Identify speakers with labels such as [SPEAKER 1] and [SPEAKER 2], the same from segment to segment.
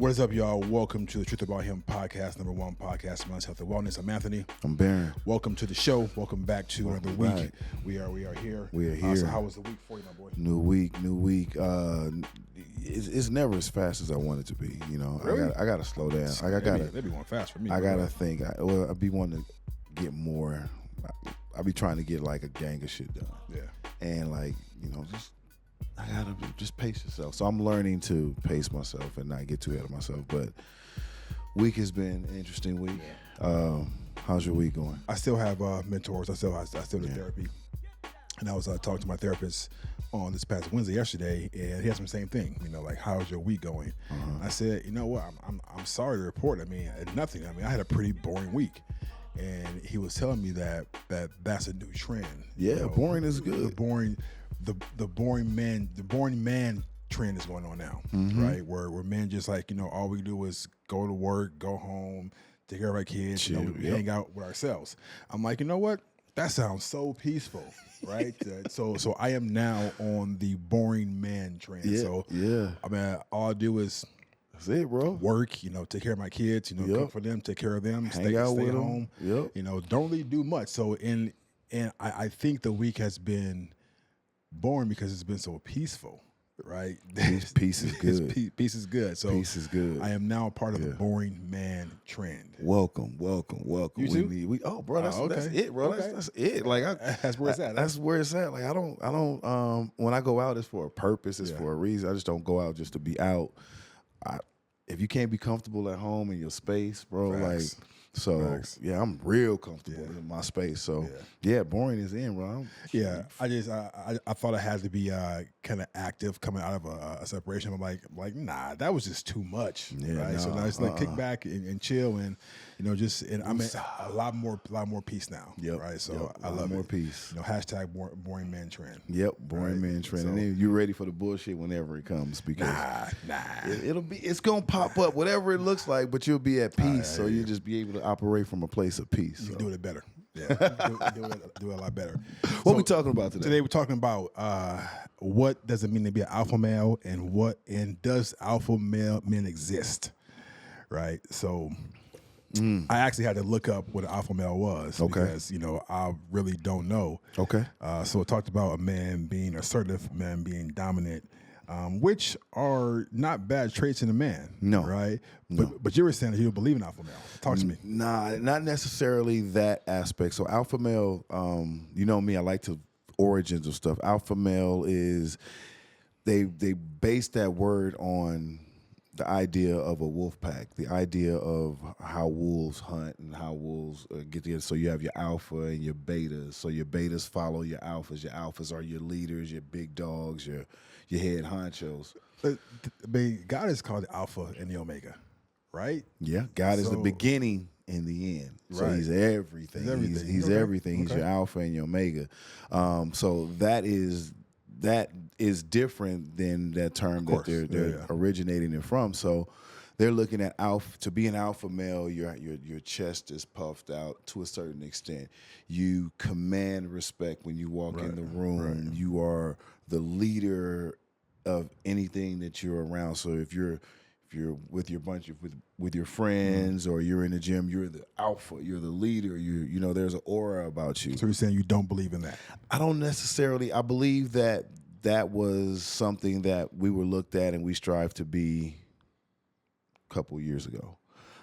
[SPEAKER 1] What is up, y'all? Welcome to the Truth About Him podcast, number one podcast, Men's Health and Wellness. I'm Anthony.
[SPEAKER 2] I'm Baron.
[SPEAKER 1] Welcome to the show. Welcome back to another week.
[SPEAKER 2] Back.
[SPEAKER 1] We are here.
[SPEAKER 2] We are here.
[SPEAKER 1] So how was the week for you, my boy?
[SPEAKER 2] New week. It's never as fast as I want it to be. You know,
[SPEAKER 1] Really?
[SPEAKER 2] I gotta slow down.
[SPEAKER 1] They be going fast for me.
[SPEAKER 2] I gotta think. I be wanting to get more. I be trying to get like a gang of shit done.
[SPEAKER 1] Yeah.
[SPEAKER 2] And like, I gotta just pace yourself. So I'm learning to pace myself and not get too ahead of myself. But week has been an interesting week. How's your week going?
[SPEAKER 1] I still have mentors. I still do therapy. And I was talking to my therapist on this past Wednesday yesterday, and he asked me the same thing. Like, how's your week going? I said, you know what? I'm sorry to report. Nothing. I had a pretty boring week. And he was telling me that's a new trend.
[SPEAKER 2] Yeah, boring is good.
[SPEAKER 1] The boring man trend is going on now, right? Where men just like, all we do is go to work, go home, take care of our kids, hang out with ourselves. I'm like, you know what? That sounds so peaceful, right? So I am now on the boring man trend. All I do is
[SPEAKER 2] that's it, bro.
[SPEAKER 1] Work, take care of my kids, cook for them, take care of them, stay home. Don't really do much. So I think the week has been boring because it's been so peaceful, right?
[SPEAKER 2] Peace is good.
[SPEAKER 1] Peace is good. So
[SPEAKER 2] peace is good.
[SPEAKER 1] I am now a part of the boring man trend.
[SPEAKER 2] Welcome.
[SPEAKER 1] You too?
[SPEAKER 2] Bro, that's it, bro.
[SPEAKER 1] Okay.
[SPEAKER 2] That's it. Like
[SPEAKER 1] that's where it's at.
[SPEAKER 2] That's where it's at. Like I don't. When I go out, it's for a purpose. It's for a reason. I just don't go out just to be out. If you can't be comfortable at home in your space, bro,
[SPEAKER 1] Facts.
[SPEAKER 2] I'm real comfortable in my space. So boring is in, bro.
[SPEAKER 1] I thought I had to be kind of active coming out of a separation. I'm like, nah, that was just too much. Right. So now it's like kick back and chill and I'm at a lot more peace now. Right. So I love
[SPEAKER 2] more
[SPEAKER 1] it.
[SPEAKER 2] Peace.
[SPEAKER 1] Hashtag boring man trend.
[SPEAKER 2] Yep. Boring man trend. And then you're ready for the bullshit whenever it comes because it's gonna pop up, whatever it looks like, but you'll be at peace. So you'll just be able to operate from a place of peace.
[SPEAKER 1] You can do it better. Yeah, do it a lot better.
[SPEAKER 2] What we talking about today?
[SPEAKER 1] Today we're talking about what does it mean to be an alpha male, and does alpha male men exist? Right. So I actually had to look up what an alpha male was because I really don't know. Okay. So it talked about a man being assertive, man being dominant. Which are not bad traits in a man. No. Right? But you were saying that you don't believe in alpha male. Talk to me.
[SPEAKER 2] Nah, not necessarily that aspect. So alpha male, you know me, I like to origins of stuff. Alpha male is, they base that word on the idea of a wolf pack, the idea of how wolves hunt and how wolves get together. So you have your alpha and your betas. So your betas follow your alphas. Your alphas are your leaders, your big dogs, your head honchos.
[SPEAKER 1] God is called the Alpha and the Omega, right?
[SPEAKER 2] Yeah, God is the beginning and the end. So he's everything. He's everything. He's your Alpha and your Omega. So that is different than that term that they're originating it from. So they're looking at alpha. To be an alpha male, your chest is puffed out to a certain extent. You command respect when you walk in the room. Right. You are the leader of anything that you're around. So if you're with your with your friends or you're in the gym, you're the alpha, you're the leader, there's an aura about you.
[SPEAKER 1] So you're saying you don't believe in that?
[SPEAKER 2] I don't necessarily. I believe that was something that we were looked at and we strive to be a couple years ago.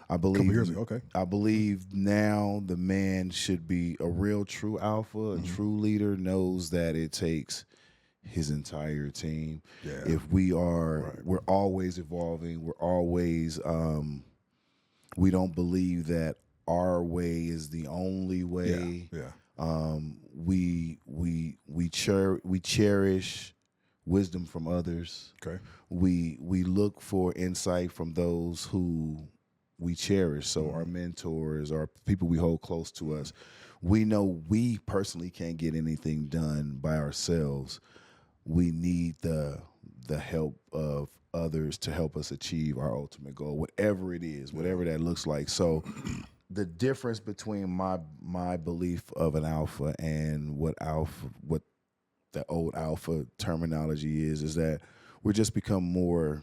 [SPEAKER 2] I believe now the man should be a real true alpha, a true leader, knows that it takes his entire team. Yeah. If we are, we're always evolving. We're always, we don't believe that our way is the only way. We cherish wisdom from others. Okay. We look for insight from those who we cherish. So our mentors, our people we hold close to us. We know we personally can't get anything done by ourselves. We need the help of others to help us achieve our ultimate goal, whatever it is, whatever that looks like. So the difference between my belief of an alpha and what the old alpha terminology is that we're just become more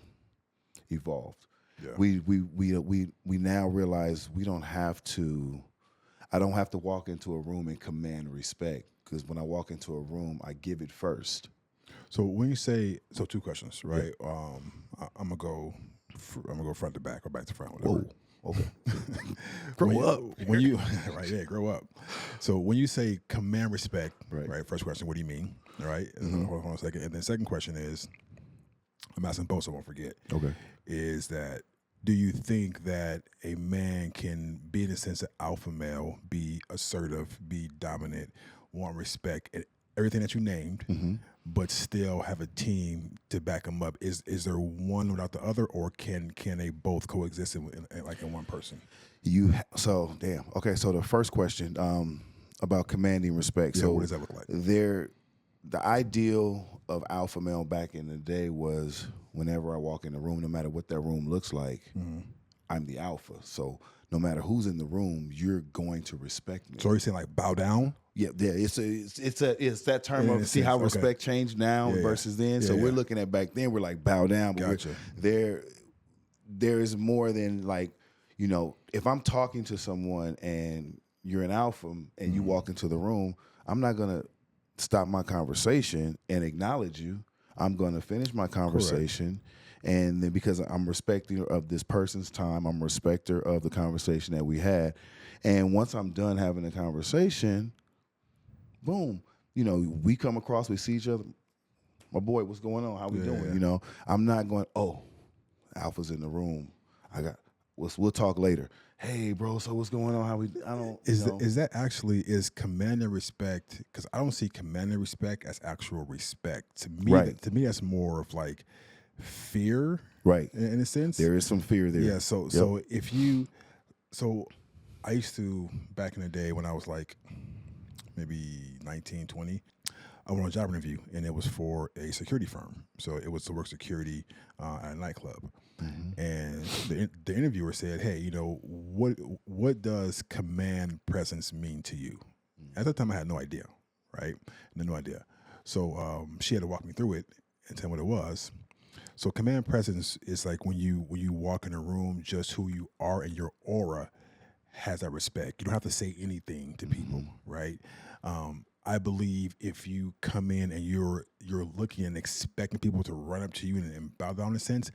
[SPEAKER 2] evolved.
[SPEAKER 1] Yeah.
[SPEAKER 2] We now realize we don't have to. I don't have to walk into a room and command respect, because when I walk into a room, I give it first.
[SPEAKER 1] So when you say, so two questions, right? Yeah. I'm gonna go front to back or back to front, whatever.
[SPEAKER 2] Whoa, okay. Grow up.
[SPEAKER 1] When you right, yeah, grow up. So when you say command respect, right? First question, what do you mean? All right. Hold on a second. And then second question is, I'm asking both, so I won't forget.
[SPEAKER 2] Okay.
[SPEAKER 1] Is that, do you think that a man can be, in a sense, an alpha male, be assertive, be dominant, want respect, and everything that you named, but still have a team to back him up? Is there one without the other, or can they both coexist in one person?
[SPEAKER 2] So the first question about commanding respect.
[SPEAKER 1] Yeah,
[SPEAKER 2] so
[SPEAKER 1] what does that look like?
[SPEAKER 2] The ideal of alpha male back in the day was, whenever I walk in the room, no matter what that room looks like, I'm the alpha. So no matter who's in the room, you're going to respect me.
[SPEAKER 1] So are you saying like bow down?
[SPEAKER 2] Yeah. It's that term of see how respect changed now versus then. So we're looking at back then, we're like bow down, but
[SPEAKER 1] Gotcha.
[SPEAKER 2] there is more than like, if I'm talking to someone and you're an alpha and you walk into the room, I'm not gonna stop my conversation and acknowledge you. I'm going to finish my conversation. Correct. And then, because I'm respecting of this person's time, I'm a respecter of the conversation that we had. And once I'm done having the conversation, boom, we come across, we see each other. My boy, what's going on? How we doing? Yeah. I'm not going, oh, alpha's in the room. We'll talk later. Hey, bro, so what's going on?
[SPEAKER 1] Is that actually, is command and respect? Because I don't see command and respect as actual respect. To me, that's more of like fear,
[SPEAKER 2] right?
[SPEAKER 1] In a sense,
[SPEAKER 2] there is some fear there.
[SPEAKER 1] Yeah. So I used to, back in the day when I was like maybe 19, 20, I went on a job interview, and it was for a security firm. So it was to work security at a nightclub. And the interviewer said, "Hey, what does command presence mean to you?" At the time, I had no idea, right? No idea. So she had to walk me through it and tell me what it was. So command presence is like when you walk in a room, just who you are and your aura has that respect. You don't have to say anything to people, right? I believe if you come in and you're looking and expecting people to run up to you and bow down, in a sense,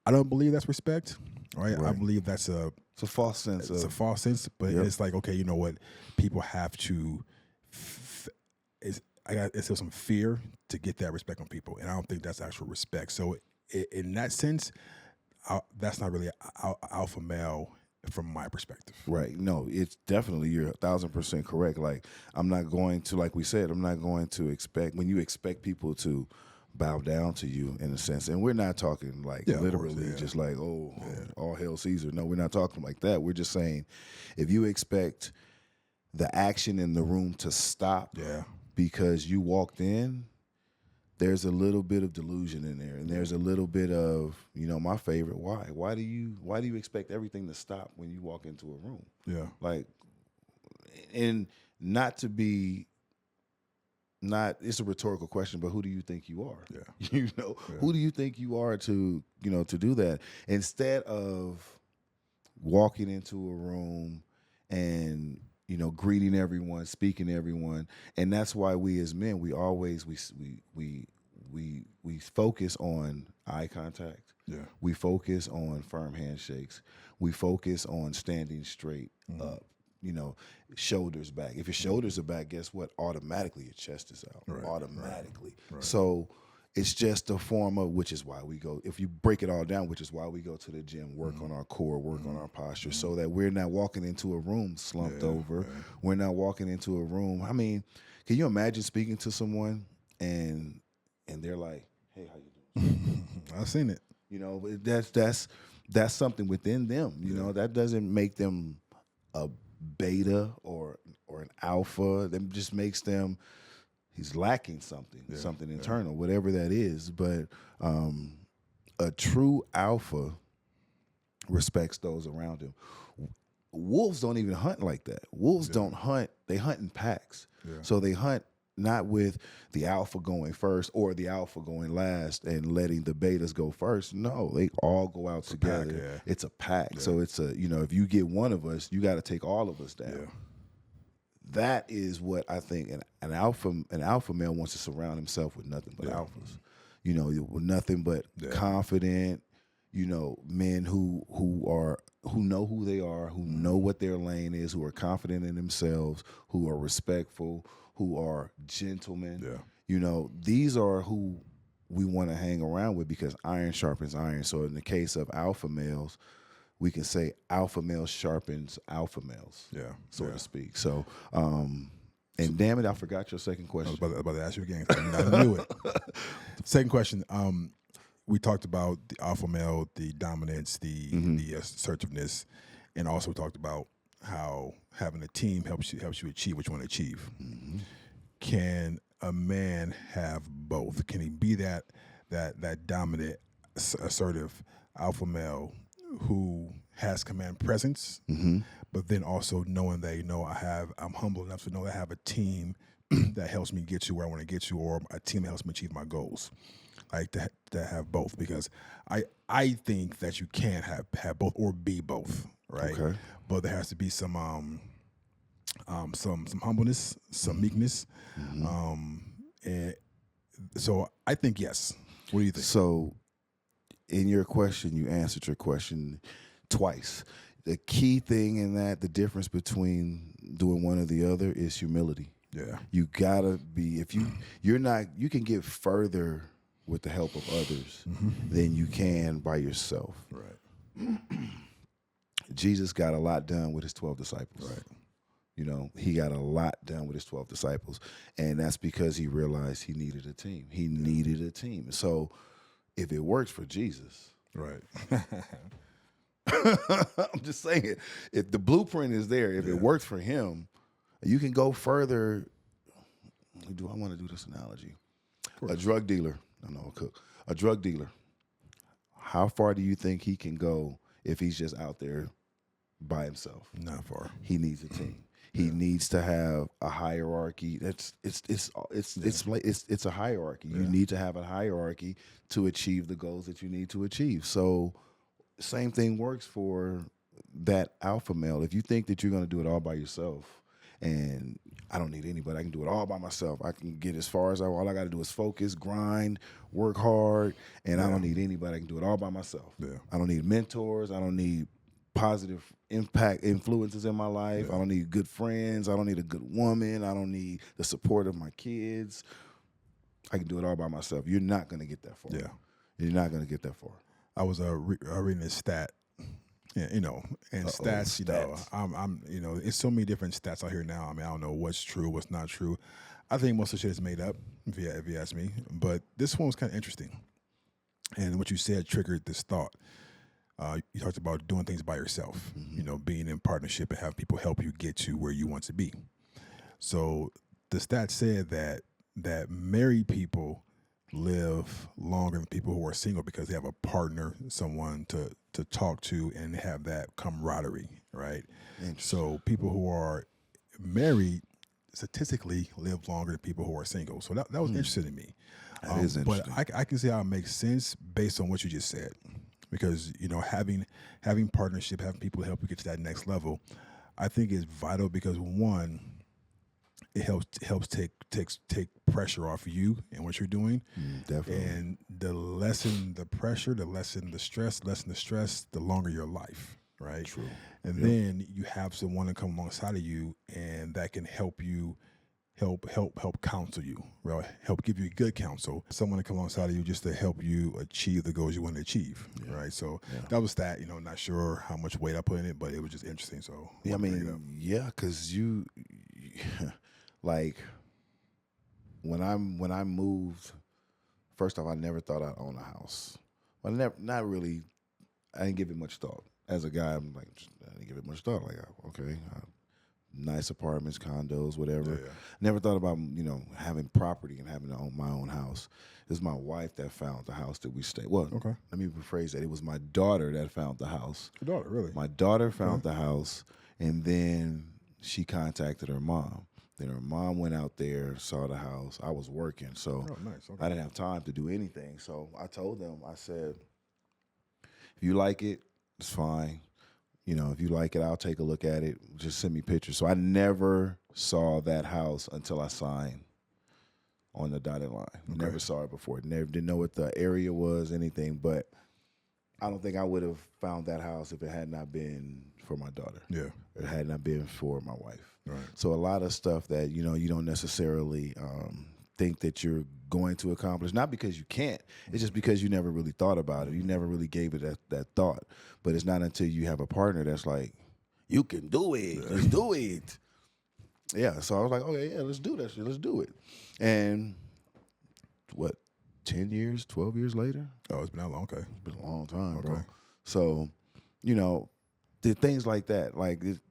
[SPEAKER 1] I don't believe that's respect, right? I believe it's a false sense. It's a false sense, but it's like, okay, you know what? People have to. It's still some fear to get that respect on people, and I don't think that's actual respect. So, in that sense, that's not really alpha male from my perspective.
[SPEAKER 2] Right. No, it's definitely, you're 1,000% correct. Like, I'm not going to, like we said, I'm not going to expect, when you expect people to bow down to you, in a sense, and we're not talking like literally just like, all hail Caesar. No, we're not talking like that. We're just saying, if you expect the action in the room to stop because you walked in, there's a little bit of delusion in there, and there's a little bit of, my favorite, why do you expect everything to stop when you walk into a room?
[SPEAKER 1] Yeah.
[SPEAKER 2] Like, and not to be, it's a rhetorical question, but who do you think you are?
[SPEAKER 1] Yeah.
[SPEAKER 2] Who do you think you are to do that? Instead of walking into a room and, greeting everyone, speaking to everyone. And that's why we as men, we always, we focus on eye contact.
[SPEAKER 1] Yeah.
[SPEAKER 2] We focus on firm handshakes. We focus on standing straight up. Shoulders back. If your shoulders are back, guess what? Automatically your chest is out.
[SPEAKER 1] Right,
[SPEAKER 2] automatically.
[SPEAKER 1] Right.
[SPEAKER 2] So it's just a form of, which is why we go, if you break it all down, which is why we go to the gym, work on our core, work on our posture, so that we're not walking into a room slumped over. Right. We're not walking into a room. I mean, can you imagine speaking to someone and they're like, "Hey, how you doing?"
[SPEAKER 1] I've seen it.
[SPEAKER 2] That's something within them. That doesn't make them a beta or an alpha. That just makes them, he's lacking something internal, whatever that is. But a true alpha respects those around him. Wolves don't even hunt like that. Wolves don't hunt. They hunt in packs. Yeah. So they hunt not with the alpha going first or the alpha going last and letting the betas go first. No, they all go out together.
[SPEAKER 1] Pack, yeah.
[SPEAKER 2] It's a pack.
[SPEAKER 1] Yeah.
[SPEAKER 2] So it's a, if you get one of us, you got to take all of us down.
[SPEAKER 1] Yeah.
[SPEAKER 2] That is what I think an alpha male wants to surround himself with nothing but alphas. With nothing but confident, men who know who they are, who know what their lane is, who are confident in themselves, who are respectful, who are gentlemen.
[SPEAKER 1] Yeah.
[SPEAKER 2] These are who we want to hang around with because iron sharpens iron. So in the case of alpha males, we can say alpha male sharpens alpha males, so to speak. So, and damn it, I forgot your second question.
[SPEAKER 1] I was about to ask you again. I knew it. Second question. We talked about the alpha male, the dominance, the assertiveness, and also talked about how having a team helps you achieve what you want to achieve.
[SPEAKER 2] Mm-hmm.
[SPEAKER 1] Can a man have both? Can he be that dominant, assertive alpha male who has command presence, but then also knowing that I'm humble enough to know that I have a team that helps me get to where I want to get to, or a team that helps me achieve my goals. Like to have both, because I think that you can have both or be both, right?
[SPEAKER 2] Okay.
[SPEAKER 1] But there has to be some humbleness, some meekness, and so I think yes. What do you think?
[SPEAKER 2] So, in your question, you answered your question twice. The key thing in that, the difference between doing one or the other, is humility.
[SPEAKER 1] Yeah,
[SPEAKER 2] you gotta be. If you can get further with the help of others than you can by yourself.
[SPEAKER 1] Right.
[SPEAKER 2] Jesus got a lot done with his 12 disciples.
[SPEAKER 1] Right.
[SPEAKER 2] He got a lot done with his 12 disciples, and that's because he realized he needed a team. He needed a team. So if it works for Jesus,
[SPEAKER 1] right.
[SPEAKER 2] I'm just saying, if the blueprint is there, if it works for him, you can go further. Do I want to do this analogy? A drug dealer. No, a cook. A drug dealer. How far do you think he can go if he's just out there by himself?
[SPEAKER 1] Not far.
[SPEAKER 2] He needs a team. He needs to have a hierarchy. It's a hierarchy. You need to have a hierarchy to achieve the goals that you need to achieve. So, same thing works for that alpha male. If you think that you're going to do it all by yourself, and I don't need anybody, I can do it all by myself. I can get as far as all I got to do is focus, grind, work hard, and I don't need anybody. I can do it all by myself.
[SPEAKER 1] Yeah.
[SPEAKER 2] I don't need mentors. I don't need positive impact influences in my life. I don't need good friends. I don't need a good woman. I don't need the support of my kids. I can do it all by myself. You're not going to get that far.
[SPEAKER 1] Yeah.
[SPEAKER 2] You're not going to get that far.
[SPEAKER 1] I was reading this stat. Yeah, and stats, I'm it's so many different stats out here now. I mean, I don't know what's true, what's not true. I think most of the shit is made up, if you ask me. But this one was kind of interesting. And what you said triggered this thought. You talked about doing things by yourself, being in partnership and have people help you get to where you want to be. So the stat said that married people live longer than people who are single because they have a partner, someone to talk to and have that camaraderie, right? So people who are married statistically live longer than people who are single. So that was interesting to me.
[SPEAKER 2] That is interesting.
[SPEAKER 1] But I can see how it makes sense based on what you just said, because having partnership, having people help you get to that next level, I think is vital because one, it helps take pressure off you and what you're doing.
[SPEAKER 2] Definitely.
[SPEAKER 1] And the lessen the pressure, the lessen the stress, the longer your life, right?
[SPEAKER 2] True.
[SPEAKER 1] And then you have someone to come alongside of you and that can help you, help counsel you, right? Help give you good counsel. Someone to come alongside of you just to help you achieve the goals you want to achieve, right? So that was that. Not sure how much weight I put in it, but it was just interesting. So
[SPEAKER 2] I mean, because you like when I moved, first off, I never thought I'd own a house. Well, not really. I didn't give it much thought. As a guy, I'm like, I didn't give it much thought. Like, okay, nice apartments, condos, whatever.
[SPEAKER 1] Yeah.
[SPEAKER 2] Never thought about having property and having to own my own house. It was my wife that found the house that we stayed. Well,
[SPEAKER 1] Okay.
[SPEAKER 2] Let me rephrase that. It was my daughter that found the house.
[SPEAKER 1] Your daughter, really?
[SPEAKER 2] My daughter found the house, and then she contacted her mom. Then her mom went out there, saw the house. I was working, so
[SPEAKER 1] nice. Okay.
[SPEAKER 2] I didn't have time to do anything. So I told them, I said, if you like it, it's fine. If you like it, I'll take a look at it. Just send me pictures. So I never saw that house until I signed on the dotted line. Okay. Never saw it before. Never didn't know what the area was, anything. But I don't think I would have found that house if it had not been for my daughter.
[SPEAKER 1] Yeah.
[SPEAKER 2] It had not been for my wife.
[SPEAKER 1] Right.
[SPEAKER 2] So a lot of stuff that, you don't necessarily think that you're going to accomplish, not because you can't, it's just because you never really thought about it. You never really gave it that thought. But it's not until you have a partner that's like, you can do it. Let's do it. Yeah. So I was like, okay, yeah, let's do that shit. Let's do it. And 10 years, 12 years later?
[SPEAKER 1] Oh, it's been that long. Okay.
[SPEAKER 2] It's been a long time, bro. So, the things like that,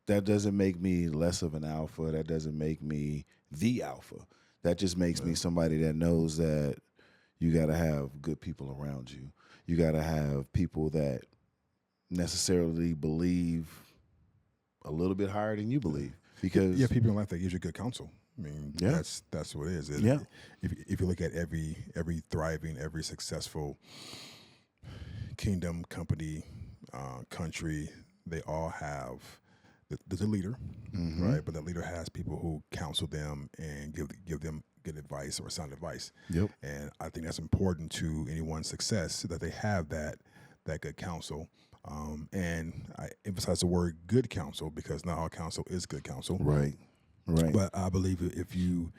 [SPEAKER 2] that doesn't make me less of an alpha. That doesn't make me the alpha. That just makes me somebody that knows that you got to have good people around you. You got to have people that necessarily believe a little bit higher than you believe. Because
[SPEAKER 1] people in life that gives you good counsel. I mean, that's what it is. If you look at every thriving, every successful kingdom, company, country, they all have there's a leader, right? But the leader has people who counsel them and give them good advice or sound advice.
[SPEAKER 2] Yep.
[SPEAKER 1] And I think that's important to anyone's success, that they have that good counsel. And I emphasize the word good counsel because not all counsel is good counsel.
[SPEAKER 2] Right.
[SPEAKER 1] But I believe if you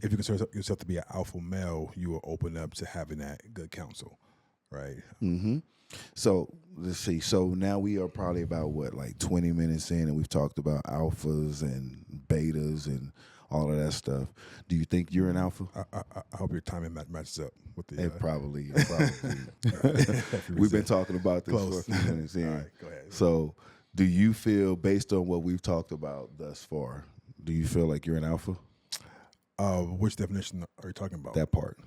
[SPEAKER 1] consider yourself to be an alpha male, you will open up to having that good counsel, right?
[SPEAKER 2] Mm-hmm. So let's see. So now we are probably about 20 minutes in, and we've talked about alphas and betas and all of that stuff. Do you think you're an alpha?
[SPEAKER 1] I hope your timing matches up with the.
[SPEAKER 2] It probably. We've been talking about this for a few minutes in.
[SPEAKER 1] All right, go ahead.
[SPEAKER 2] So, do you feel, based on what we've talked about thus far, do you feel like you're an alpha?
[SPEAKER 1] Which definition are you talking about?
[SPEAKER 2] That part.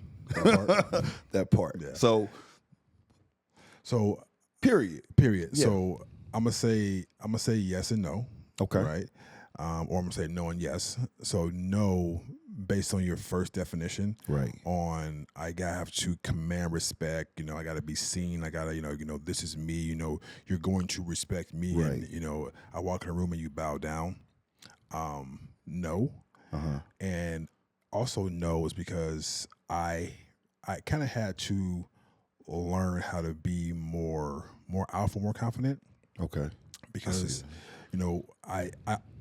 [SPEAKER 2] That part.
[SPEAKER 1] Yeah.
[SPEAKER 2] So, period.
[SPEAKER 1] Yeah.
[SPEAKER 2] So
[SPEAKER 1] I'm gonna say yes and no.
[SPEAKER 2] Okay.
[SPEAKER 1] Right. Or I'm gonna say no and yes. So no, based on your first definition.
[SPEAKER 2] Right.
[SPEAKER 1] On I gotta have to command respect. I gotta be seen. I gotta this is me. You're going to respect me.
[SPEAKER 2] Right.
[SPEAKER 1] And I walk in a room and you bow down. No. And also no is because I kind of had to learn how to be more alpha, more confident.
[SPEAKER 2] Okay.
[SPEAKER 1] Because I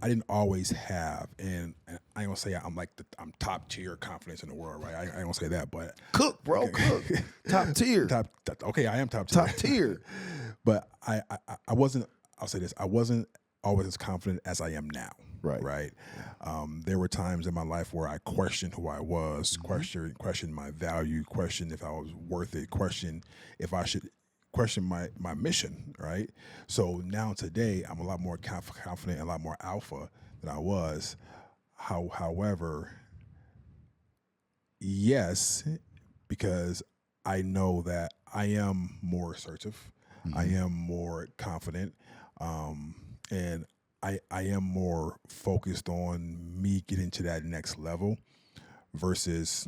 [SPEAKER 1] didn't always have, and I ain't gonna say I'm top tier confidence in the world, right? I ain't gonna say that, but
[SPEAKER 2] cook, bro, cook. Top tier.
[SPEAKER 1] Okay, I am top tier.
[SPEAKER 2] Top tier.
[SPEAKER 1] But I wasn't. I'll say this: I wasn't always as confident as I am now. Right. There were times in my life where I questioned who I was, questioned my value, questioned if I was worth it, questioned if I should question my mission, right? So now today, I'm a lot more confident and a lot more alpha than I was. However, yes, because I know that I am more assertive, I am more confident, and I am more focused on me getting to that next level versus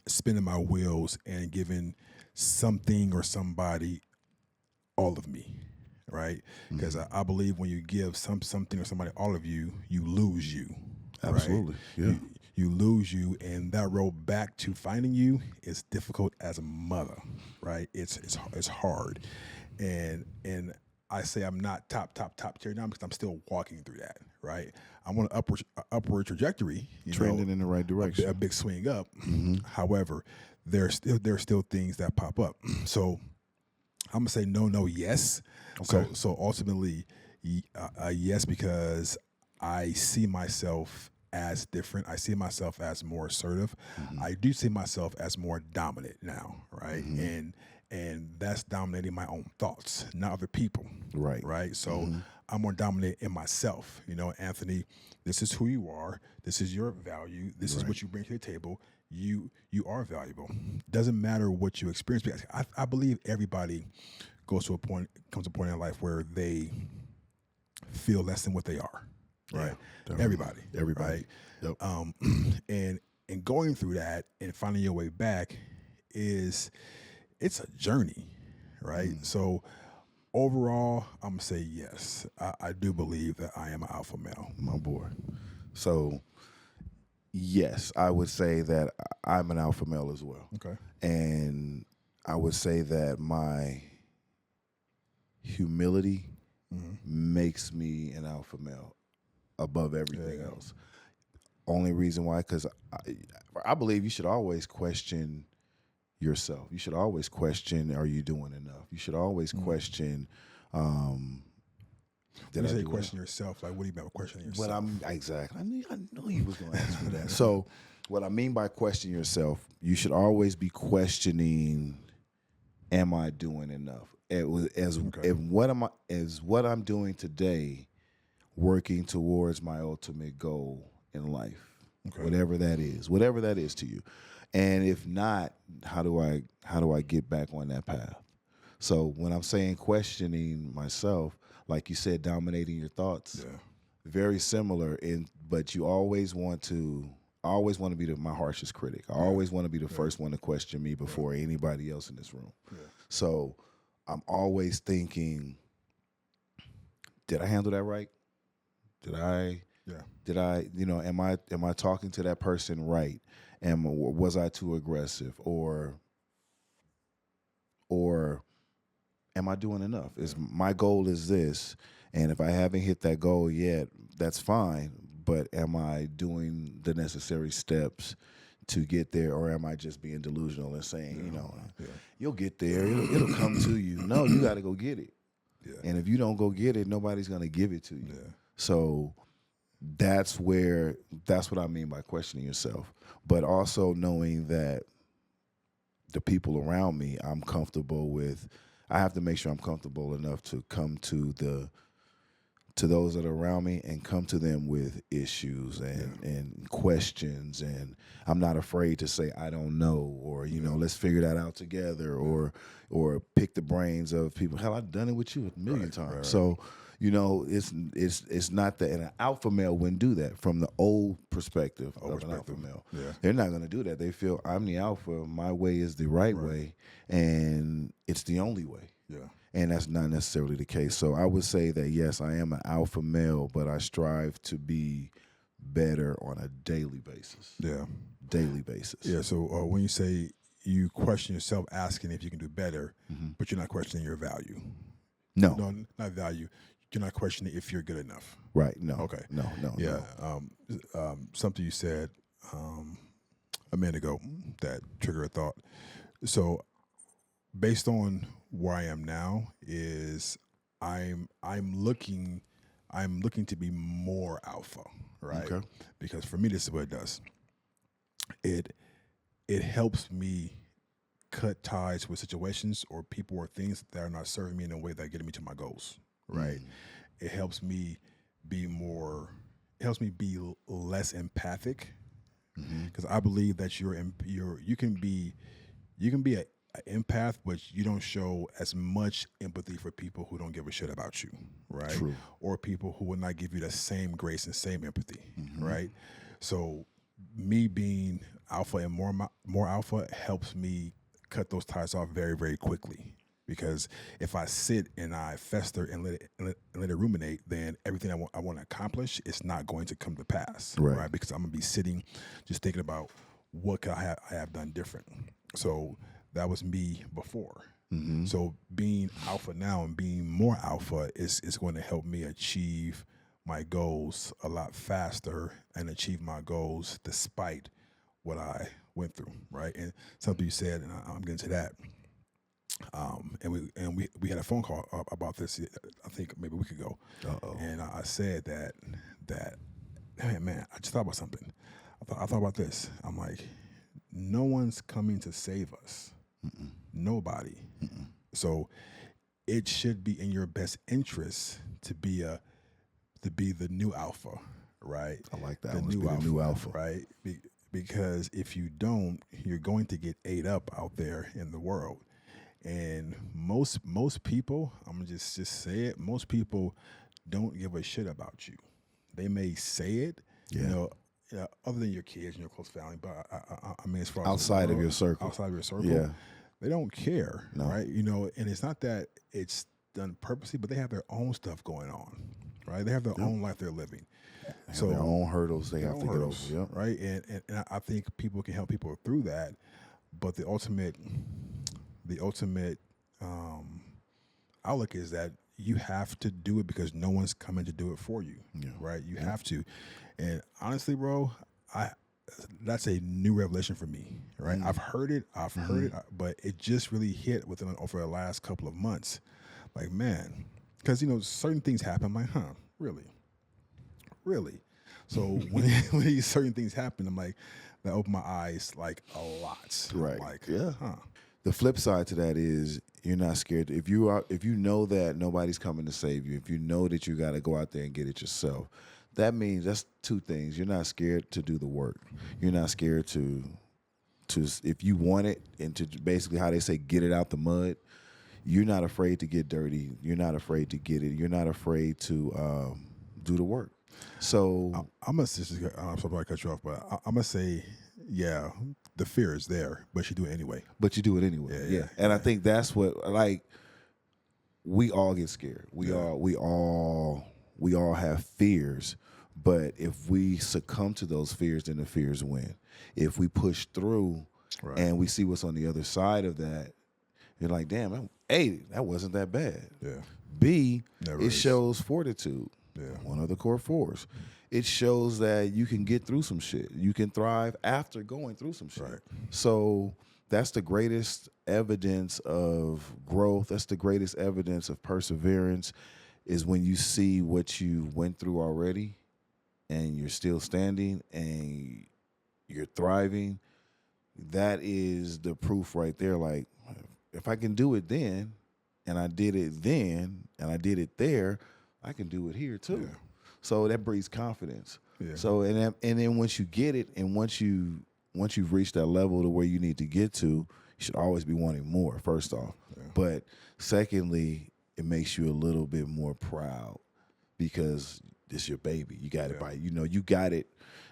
[SPEAKER 1] spinning my wheels and giving something or somebody all of me, right? Because I believe when you give something or somebody all of you, you lose you.
[SPEAKER 2] Absolutely,
[SPEAKER 1] right?
[SPEAKER 2] yeah.
[SPEAKER 1] You lose you, and that road back to finding you is difficult as a mother, right? It's hard, and I say I'm not top tier now because I'm still walking through that, right? I'm on an upward trajectory,
[SPEAKER 2] trending in the right direction,
[SPEAKER 1] a big swing up. However, there are still things that pop up. So I'm gonna say no, yes.
[SPEAKER 2] Okay.
[SPEAKER 1] So ultimately, yes, because I see myself as different. I see myself as more assertive. I do see myself as more dominant now, right? And that's dominating my own thoughts, not other people. Right. So I'm more dominant in myself. Anthony, this is who you are. This is your value. This is what you bring to the table. You are valuable. Doesn't matter what you experience. Because I believe everybody comes to a point in life where they feel less than what they are. right?
[SPEAKER 2] Yeah,
[SPEAKER 1] Everybody,
[SPEAKER 2] everybody.
[SPEAKER 1] right?
[SPEAKER 2] Yep.
[SPEAKER 1] And going through that and finding your way back it's a journey, right? So overall, I'm gonna say yes. I do believe that I am an alpha male.
[SPEAKER 2] My boy. So yes, I would say that I'm an alpha male as well.
[SPEAKER 1] Okay.
[SPEAKER 2] And I would say that my humility makes me an alpha male above everything else. Only reason why, because I believe you should always question yourself. You should always question, are you doing enough? You should always question,
[SPEAKER 1] When you say question yourself, like what do you mean by questioning yourself?
[SPEAKER 2] Exactly. I knew you was going to ask me that. So, what I mean by question yourself, you should always be questioning, am I doing enough? What I'm doing today, working towards my ultimate goal in life, whatever that is to you. And if not, how do I get back on that path? So when I'm saying questioning myself, like you said, dominating your thoughts, very similar. But you always want to. I always want to be my harshest critic. I always want to be the first one to question me before anybody else in this room. Yeah. So I'm always thinking, did I handle that right? Did I? Am I talking to that person right? Was I too aggressive? Or am I doing enough? My goal is this, and if I haven't hit that goal yet, that's fine. But am I doing the necessary steps to get there, or am I just being delusional and saying, you'll get there, it'll come to you? No, you got to go get it. Yeah. And if you don't go get it, nobody's going to give it to you. Yeah. So that's what I mean by questioning yourself, but also knowing that the people around me, I'm comfortable with. I have to make sure I'm comfortable enough to come to those that are around me and come to them with issues and questions, and I'm not afraid to say I don't know, or let's figure that out together, or pick the brains of people. Hell, I've done it with you a million times. Right. So it's not that, and an alpha male wouldn't do that from the old perspective of an alpha male. Yeah. They're not going to do that. They feel I'm the alpha, my way is the right way, and it's the only way. Yeah. And that's not necessarily the case. So I would say that, yes, I am an alpha male, but I strive to be better on a daily basis. Yeah. Daily basis.
[SPEAKER 1] Yeah. So when you say you question yourself, asking if you can do better, but you're not questioning your value.
[SPEAKER 2] No,
[SPEAKER 1] not value. You're not questioning if you're good enough.
[SPEAKER 2] Right. No.
[SPEAKER 1] Okay.
[SPEAKER 2] No.
[SPEAKER 1] Yeah. No. Something you said a minute ago that triggered a thought. So based on where I am now is I'm looking to be more alpha, right? Okay. Because for me, this is what it does. It helps me cut ties with situations or people or things that are not serving me in a way that are getting me to my goals, right? It helps me be less empathic, because I believe that you can be an empath, but you don't show as much empathy for people who don't give a shit about you, right? True. Or people who will not give you the same grace and same empathy, right? So me being alpha and more alpha helps me cut those ties off very, very quickly. Because if I sit and I fester and let it ruminate, then everything I want to accomplish is not going to come to pass, right? Because I'm gonna be sitting, just thinking about what could I have done different. So that was me before. So being alpha now and being more alpha is going to help me achieve my goals a lot faster and achieve my goals despite what I went through, right? And something you said, and I'm getting to that. And we had a phone call about this, I think maybe a week ago. And I said that hey man, I just thought about something. I thought about this. I'm like, no one's coming to save us. Nobody. So it should be in your best interest to be the new alpha, right?
[SPEAKER 2] I like that. The new alpha,
[SPEAKER 1] right? Because if you don't, you're going to get ate up out there in the world. And most people, I'm gonna just say it, most people don't give a shit about you. they may say it, other than your kids and your close family, but I mean, as far as
[SPEAKER 2] outside of your circle,
[SPEAKER 1] they don't care,
[SPEAKER 2] No.
[SPEAKER 1] right? And it's not that it's done purposely, but they have their own stuff going on, right? They have their own life they're living.
[SPEAKER 2] So their own hurdles they have to get over,
[SPEAKER 1] right? And I think people can help people through that, but the ultimate outlook is that you have to do it because no one's coming to do it for you, right? You have to. And honestly, bro, that's a new revelation for me, right? I've heard it, but it just really hit over the last couple of months. Like, man, because, certain things happen. I'm like, really? So when these certain things happen, I'm like, that opened my eyes like a lot.
[SPEAKER 2] Right.
[SPEAKER 1] Like,
[SPEAKER 2] The flip side to that is you're not scared. If you know that nobody's coming to save you, if you know that you got to go out there and get it yourself, that means that's two things. You're not scared to do the work. You're not scared to if you want it and to basically, how they say, get it out the mud. You're not afraid to get dirty. You're not afraid to get it. You're not afraid to do the work. So
[SPEAKER 1] I'm gonna I'm sorry I cut you off, but I'm gonna say, the fear is there, but you do it anyway.
[SPEAKER 2] Yeah. And I think that's what, like, we all get scared. We all have fears, but if we succumb to those fears, then the fears win. If we push through and we see what's on the other side of that, you're like, damn, A, that wasn't that bad.
[SPEAKER 1] Yeah.
[SPEAKER 2] B, it shows fortitude.
[SPEAKER 1] Yeah.
[SPEAKER 2] One of the core fours. It shows that you can get through some shit. You can thrive after going through some shit.
[SPEAKER 1] Right.
[SPEAKER 2] So that's the greatest evidence of growth. That's the greatest evidence of perseverance, is when you see what you went through already and you're still standing and you're thriving. That is the proof right there. Like, if I can do it then, and I did it then, and I did it there, I can do it here too.
[SPEAKER 1] Yeah.
[SPEAKER 2] So that breeds confidence.
[SPEAKER 1] Yeah.
[SPEAKER 2] So and then once you get it, and once you've reached that level to where you need to get to, you should always be wanting more, first off. Yeah. But secondly, it makes you a little bit more proud because it's your baby. You got it by, you got it.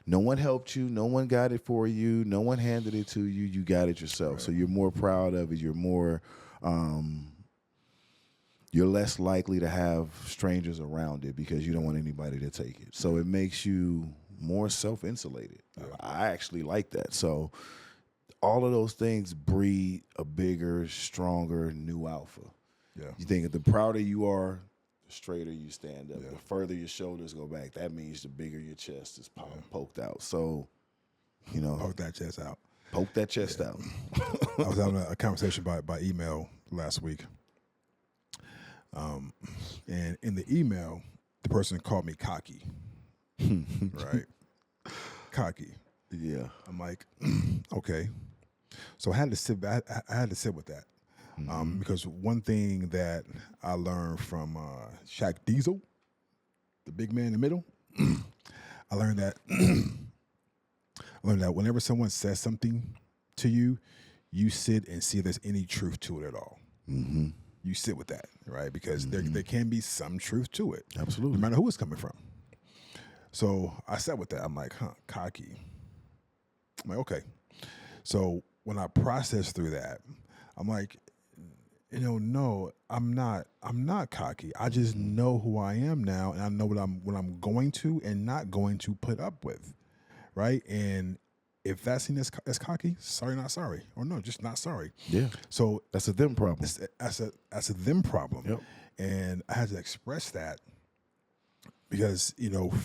[SPEAKER 2] No one helped you. No one got it for you. No one handed it to you. You got it yourself. Right. So you're more proud of it. You're more, you're less likely to have strangers around it because you don't want anybody to take it. So it makes you more self-insulated. Yeah. I actually like that. So all of those things breed a bigger, stronger, new alpha. Yeah. You think the prouder you are, the straighter you stand up. Yeah. The further your shoulders go back, that means the bigger your chest is poked out. So,
[SPEAKER 1] poke that chest out.
[SPEAKER 2] Poke that chest out.
[SPEAKER 1] I was having a conversation by email last week. And in the email, the person called me cocky. Right? Cocky.
[SPEAKER 2] Yeah.
[SPEAKER 1] I'm like, okay. So I had to sit with that. Because one thing that I learned from Shaq Diesel, the big man in the middle, I learned that whenever someone says something to you, you sit and see if there's any truth to it at all.
[SPEAKER 2] Mm-hmm.
[SPEAKER 1] You sit with that, right? Because there can be some truth to it.
[SPEAKER 2] Absolutely.
[SPEAKER 1] No matter who it's coming from. So I sat with that. I'm like, cocky. I'm like, okay. So when I process through that, I'm like, no, I'm not cocky. I just know who I am now, and I know what I'm going to and not going to put up with, right? And if that's seen as cocky, sorry, not sorry, or no, just not sorry.
[SPEAKER 2] Yeah.
[SPEAKER 1] So
[SPEAKER 2] that's a them problem.
[SPEAKER 1] That's a them problem.
[SPEAKER 2] Yep.
[SPEAKER 1] And I had to express that because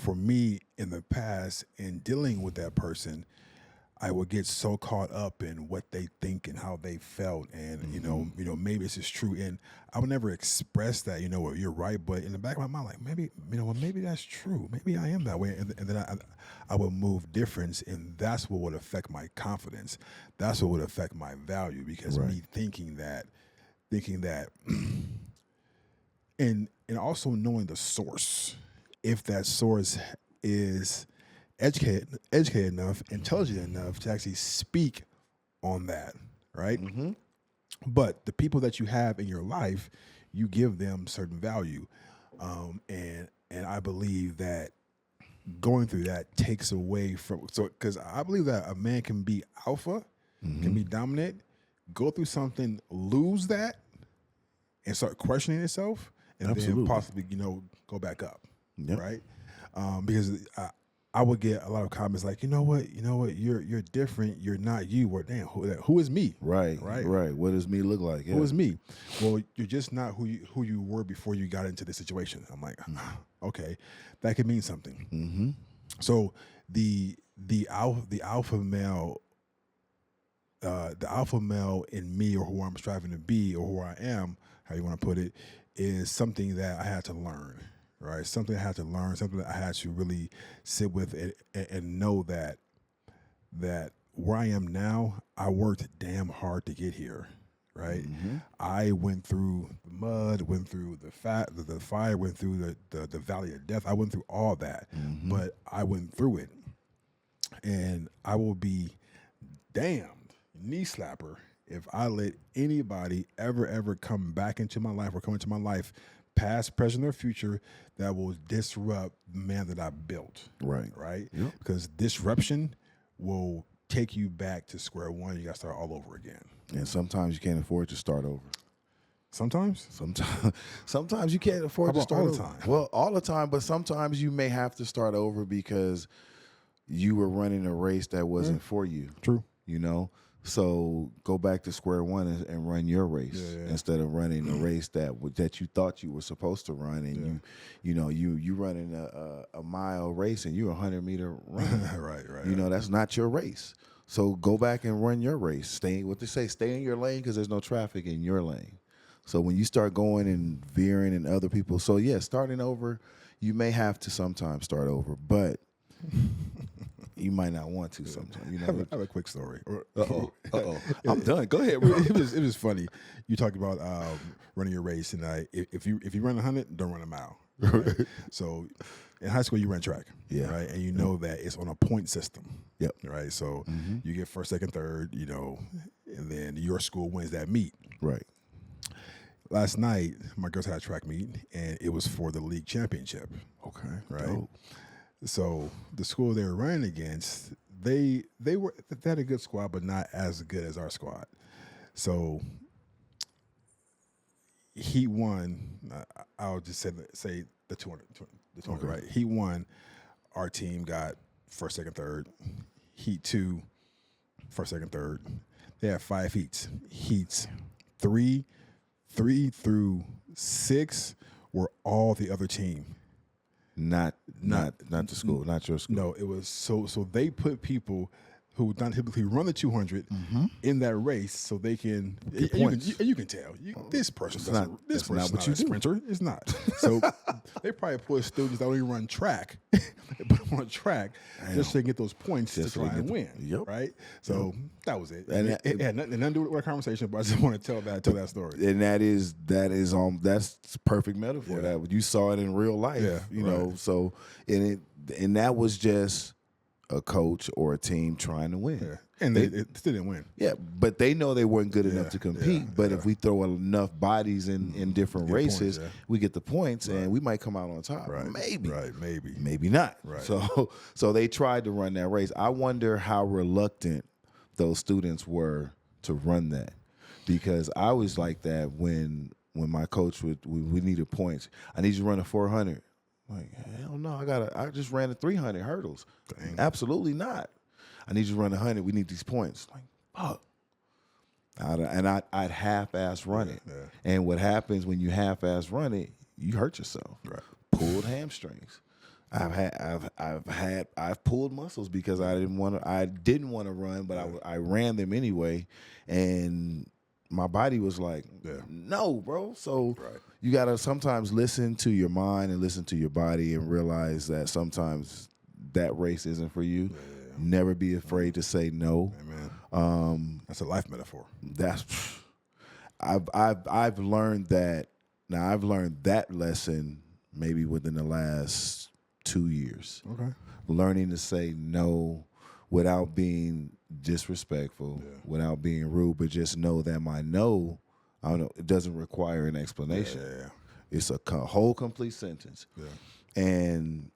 [SPEAKER 1] for me in the past, in dealing with that person, I would get so caught up in what they think and how they felt, and maybe this is true, and I would never express that. Well, you're right, but in the back of my mind, like maybe that's true. Maybe I am that way, and then I would move difference, and that's what would affect my confidence. That's what would affect my value because me thinking that, and also knowing the source, if that source is educated enough, intelligent enough to actually speak on that, right?
[SPEAKER 2] Mm-hmm.
[SPEAKER 1] But the people that you have in your life, you give them certain value, and I believe that going through that takes away from because I believe that a man can be alpha, can be dominant, go through something, lose that, and start questioning himself, and then possibly go back up, right? Because I would get a lot of comments like, you know what, you're different, you're not you. Or damn, who is me?
[SPEAKER 2] Right. What does me look like?
[SPEAKER 1] Who is me? Well, you're just not who you were before you got into this situation. I'm like, okay, that could mean something. So the alpha male, the alpha male in me, or who I'm striving to be, or who I am, how you want to put it, is something that I had to learn. Right, something I had to learn, something that I had to really sit with and know that where I am now, I worked damn hard to get here. Right, I went through the mud, went through the fire, went through the valley of death. I went through all that, but I went through it, and I will be damned knee slapper if I let anybody ever come back into my life or come into my life, past, present, or future, that will disrupt the man that I built. Right?
[SPEAKER 2] Yep.
[SPEAKER 1] Because disruption will take you back to square one. You got to start all over again.
[SPEAKER 2] And sometimes you can't afford to start over.
[SPEAKER 1] Sometimes
[SPEAKER 2] you can't afford to start
[SPEAKER 1] all
[SPEAKER 2] over.
[SPEAKER 1] the time?
[SPEAKER 2] Well, all the time, but sometimes you may have to start over because you were running a race that wasn't for you.
[SPEAKER 1] True.
[SPEAKER 2] So go back to square one and run your race instead of running a race that you thought you were supposed to run, and you running a mile race and you're a 100-meter runner.
[SPEAKER 1] right.
[SPEAKER 2] That's not your race. So go back and run your race. Stay in your lane, because there's no traffic in your lane. So when you start going and veering in other people, starting over, you may have to sometimes start over, but you might not want to sometimes.
[SPEAKER 1] I have a quick story.
[SPEAKER 2] I'm done. Go ahead, bro.
[SPEAKER 1] It was funny. You talked about running your race, and if you run 100, don't run a mile. Right? So in high school, you ran track, right? And you know that it's on a point system.
[SPEAKER 2] Yep.
[SPEAKER 1] Right. So you get first, second, third, and then your school wins that meet.
[SPEAKER 2] Right.
[SPEAKER 1] Last night, my girls had a track meet, and it was for the league championship.
[SPEAKER 2] Okay.
[SPEAKER 1] Right.
[SPEAKER 2] Dope.
[SPEAKER 1] So the school they were running against, they had a good squad, but not as good as our squad. So he won. I'll just say the 200,
[SPEAKER 2] Okay.
[SPEAKER 1] right? He won. Our team got first, second, third. Heat 2, first, second, third. They had 5 heats. Heats 3 through 6 were all the other team.
[SPEAKER 2] Not the school, not your school.
[SPEAKER 1] No, it was so they put people who don't typically run the 200 in that race, so they can. You can tell this person's not a sprinter. It's not. So they probably put students that only run track, put them on track just so they can get those points to try and win.
[SPEAKER 2] Yep.
[SPEAKER 1] Right. So that was it. And it had nothing to do with our conversation, but I just want to tell that story.
[SPEAKER 2] And that's perfect metaphor. That you saw it in real life.
[SPEAKER 1] Yeah,
[SPEAKER 2] you know. So and that was just a coach or a team trying to win.
[SPEAKER 1] Yeah. And they still didn't win.
[SPEAKER 2] Yeah, but they know they weren't good enough to compete. But if we throw enough bodies in different races, points, we get the points, and we might come out on top.
[SPEAKER 1] Right.
[SPEAKER 2] Maybe not.
[SPEAKER 1] Right.
[SPEAKER 2] So they tried to run that race. I wonder how reluctant those students were to run that, because I was like that when my coach we needed points. I need you to run a 400. Like, hell no, I just ran the 300 hurdles. Dang. Absolutely not. I need you to run 100. We need these points. Like, fuck. I'd half-ass run it. Yeah. And what happens when you half-ass run it, you hurt yourself.
[SPEAKER 1] Right.
[SPEAKER 2] Pulled hamstrings. I've pulled muscles because I didn't want to run, but I ran them anyway, and my body was like, no, bro. So you got to sometimes listen to your mind and listen to your body and realize that sometimes that race isn't for you. Yeah. Never be afraid to say no.
[SPEAKER 1] Amen. That's a life metaphor.
[SPEAKER 2] I've learned that. Now I've learned that lesson maybe within the last 2 years.
[SPEAKER 1] Okay.
[SPEAKER 2] Learning to say no without being disrespectful, without being rude, but just know that my no, I don't know, it doesn't require an explanation.
[SPEAKER 1] Yeah.
[SPEAKER 2] It's a whole complete sentence.
[SPEAKER 1] Yeah.
[SPEAKER 2] And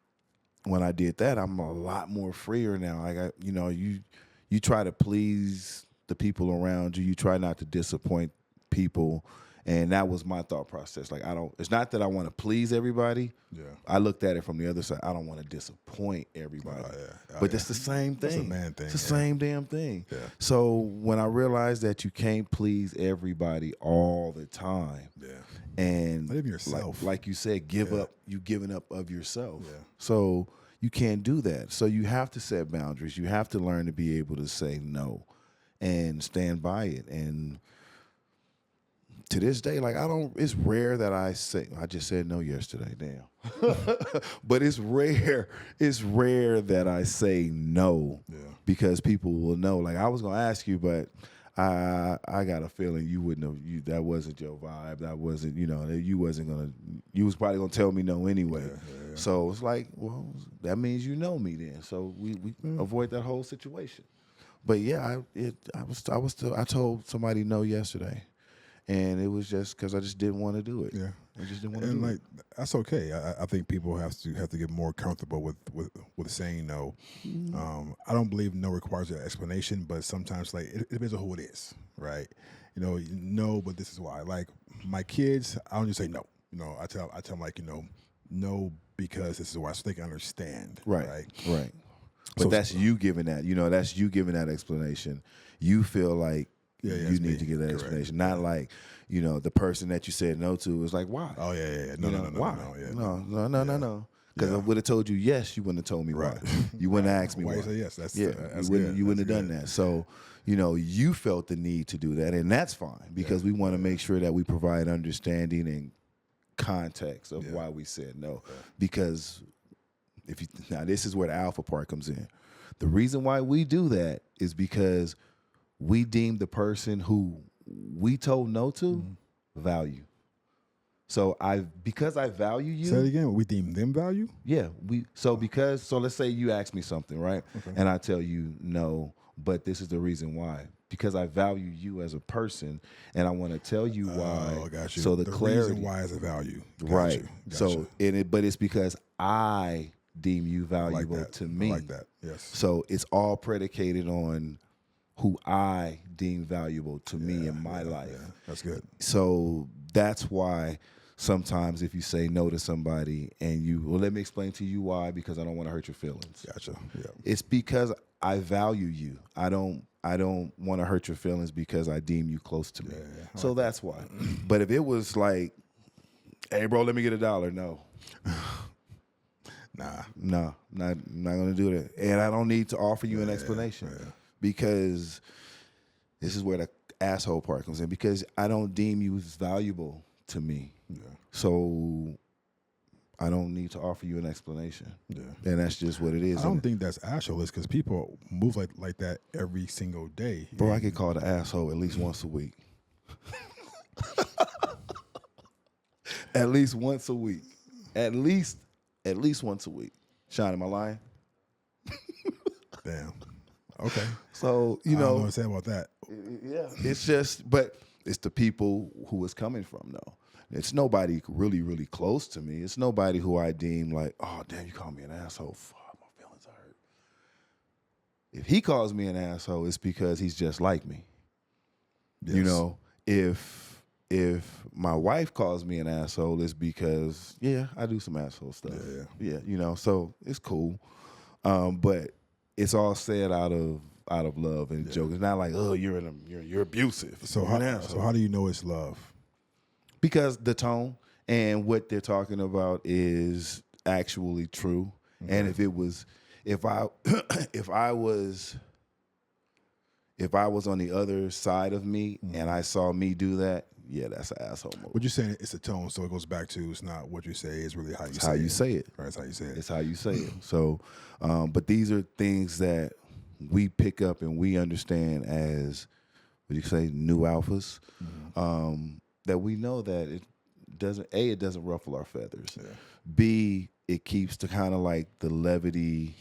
[SPEAKER 2] when I did that, I'm a lot more freer now. Like you try to please the people around you. You try not to disappoint people. And that was my thought process. Like, it's not that I want to please everybody.
[SPEAKER 1] Yeah.
[SPEAKER 2] I looked at it from the other side. I don't want to disappoint everybody. But it's the same thing.
[SPEAKER 1] It's a man thing.
[SPEAKER 2] It's the same damn thing.
[SPEAKER 1] Yeah.
[SPEAKER 2] So when I realized that you can't please everybody all the time.
[SPEAKER 1] Yeah.
[SPEAKER 2] And
[SPEAKER 1] not even yourself.
[SPEAKER 2] Like you said, you giving up of yourself.
[SPEAKER 1] Yeah.
[SPEAKER 2] So you can't do that. So you have to set boundaries. You have to learn to be able to say no and stand by it. And to this day, like it's rare that I just said no yesterday, damn. But it's rare that I say no because people will know. Like I was gonna ask you, but I got a feeling you wouldn't have, that wasn't your vibe. That wasn't, you was probably gonna tell me no anyway. Yeah. So it's like, well, that means you know me then. So we avoid that whole situation. But yeah, I told somebody no yesterday. And it was just because I just didn't want to do it.
[SPEAKER 1] Yeah,
[SPEAKER 2] I just didn't want to do it.
[SPEAKER 1] That's okay. I think people have to get more comfortable with saying no. Mm-hmm. I don't believe no requires an explanation, but sometimes like it depends on who it is, right? No, but this is why. Like my kids, I don't just say no. I tell them like no because this is why, so they can understand.
[SPEAKER 2] Right. But that's you giving that. That's you giving that explanation. You feel like. You need to get that explanation. Not like, the person that you said no to was like, why?
[SPEAKER 1] Oh, yeah. No.
[SPEAKER 2] Why? No. Because I would have told you yes, you wouldn't have told me why. You wouldn't have asked me why.
[SPEAKER 1] You say yes. That's
[SPEAKER 2] you wouldn't have done that. So, you felt the need to do that, and that's fine because we want to make sure that we provide understanding and context of why we said no. Yeah. Because now this is where the alpha part comes in. The reason why we do that is because we deem the person who we told no to value. So because I value you.
[SPEAKER 1] Say it again. We deem them value?
[SPEAKER 2] Yeah. So let's say you ask me something, right? Okay. And I tell you no, but this is the reason why. Because I value you as a person, and I want to tell you why.
[SPEAKER 1] Oh, got you.
[SPEAKER 2] So the clarity.
[SPEAKER 1] Reason why is a value.
[SPEAKER 2] Right. So but it's because I deem you valuable to me.
[SPEAKER 1] I like that. Yes.
[SPEAKER 2] So it's all predicated on who I deem valuable to me in my life. Yeah.
[SPEAKER 1] That's good.
[SPEAKER 2] So that's why sometimes if you say no to somebody and let me explain to you why, because I don't want to hurt your feelings.
[SPEAKER 1] Gotcha. Yeah.
[SPEAKER 2] It's because I value you. I don't want to hurt your feelings because I deem you close to me. Yeah. So that's why. But if it was like, hey bro, let me get $1, no. Nah, not gonna do that. And I don't need to offer you an explanation. Yeah. Because this is where the asshole part comes in. Because I don't deem you as valuable to me. Yeah. So I don't need to offer you an explanation. Yeah. And that's just what it is.
[SPEAKER 1] I don't think that's asshole. It's because people move like that every single day.
[SPEAKER 2] Bro, I get called an asshole at least once a week. At least once a week. At least once a week. Sean, am I lying?
[SPEAKER 1] Damn. Okay.
[SPEAKER 2] So,
[SPEAKER 1] I don't know what to say about that.
[SPEAKER 2] Yeah. It's just, but it's the people who it's coming from, though. It's nobody really, really close to me. It's nobody who I deem like, oh, damn, you called me an asshole. Fuck, my feelings hurt. If he calls me an asshole, it's because he's just like me. Yes. If my wife calls me an asshole, it's because, I do some asshole stuff. Yeah. So it's cool. But it's all said out of love and joke. It's not like, oh, you're abusive.
[SPEAKER 1] So how do you know it's love?
[SPEAKER 2] Because the tone and what they're talking about is actually true. Okay. And if I was on the other side of me and I saw me do that, that's an asshole move.
[SPEAKER 1] What you're saying, it's a tone, so it goes back to it's not what you say, it's really how you say it.
[SPEAKER 2] You say it.
[SPEAKER 1] Right, it's how you say it.
[SPEAKER 2] It's how you say it. So, but these are things that we pick up and we understand as, what do you say, new alphas, that we know that it doesn't ruffle our feathers. Yeah. B, it keeps the kind of like the levity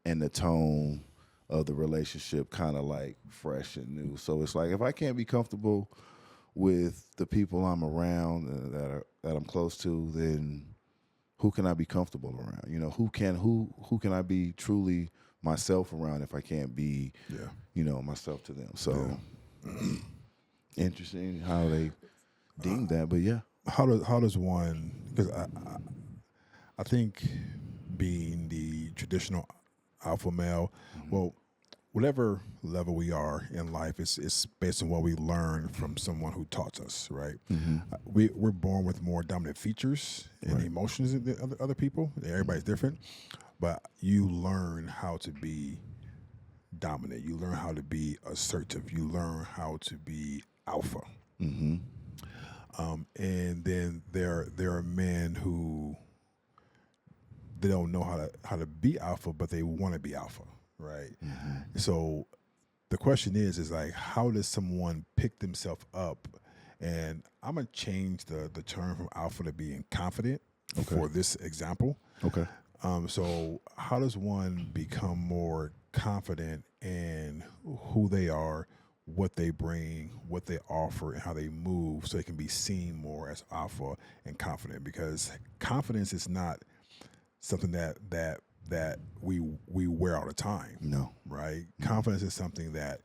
[SPEAKER 2] and the tone of the relationship kind of like fresh and new. So it's like, if I can't be comfortable with the people I'm around that I'm close to, then who can I be comfortable around? You know, who can I be truly myself around if I can't be, you know, myself to them? So interesting how they deem that, but yeah.
[SPEAKER 1] How does one? Because I think being the traditional alpha male, well, whatever level we are in life, it's based on what we learn from someone who taught us, right? We're born with more dominant features and emotions than other people. Everybody's different, but you learn how to be dominant. You learn how to be assertive. You learn how to be alpha. And then there are men who they don't know how to be alpha, but they want to be alpha, right? So the question is like, how does someone pick themselves up? And I'm gonna change the term from alpha to being confident for this example.
[SPEAKER 2] Okay.
[SPEAKER 1] So how does one become more confident in who they are, what they bring, what they offer, and how they move, so they can be seen more as alpha and confident? Because confidence is not something that we wear all the time.
[SPEAKER 2] No.
[SPEAKER 1] Right? Confidence is something that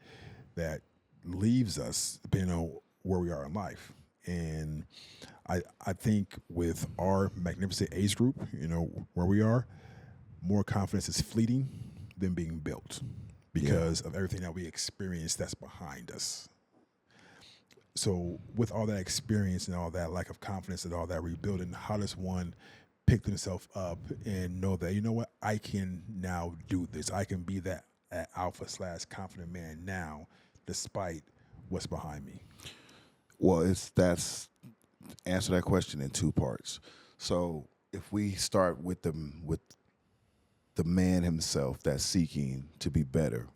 [SPEAKER 1] leaves us depending on where we are in life. And I think with our magnificent age group, you know, where we are, more confidence is fleeting than being built because of everything that we experience that's behind us. So with all that experience and all that lack of confidence and all that rebuilding, how does one pick themselves up and know that, you know what, I can now do this. I can be that alpha / confident man now, despite what's behind me?
[SPEAKER 2] Well, that's answer that question in two parts. So if we start with the man himself that's seeking to be better,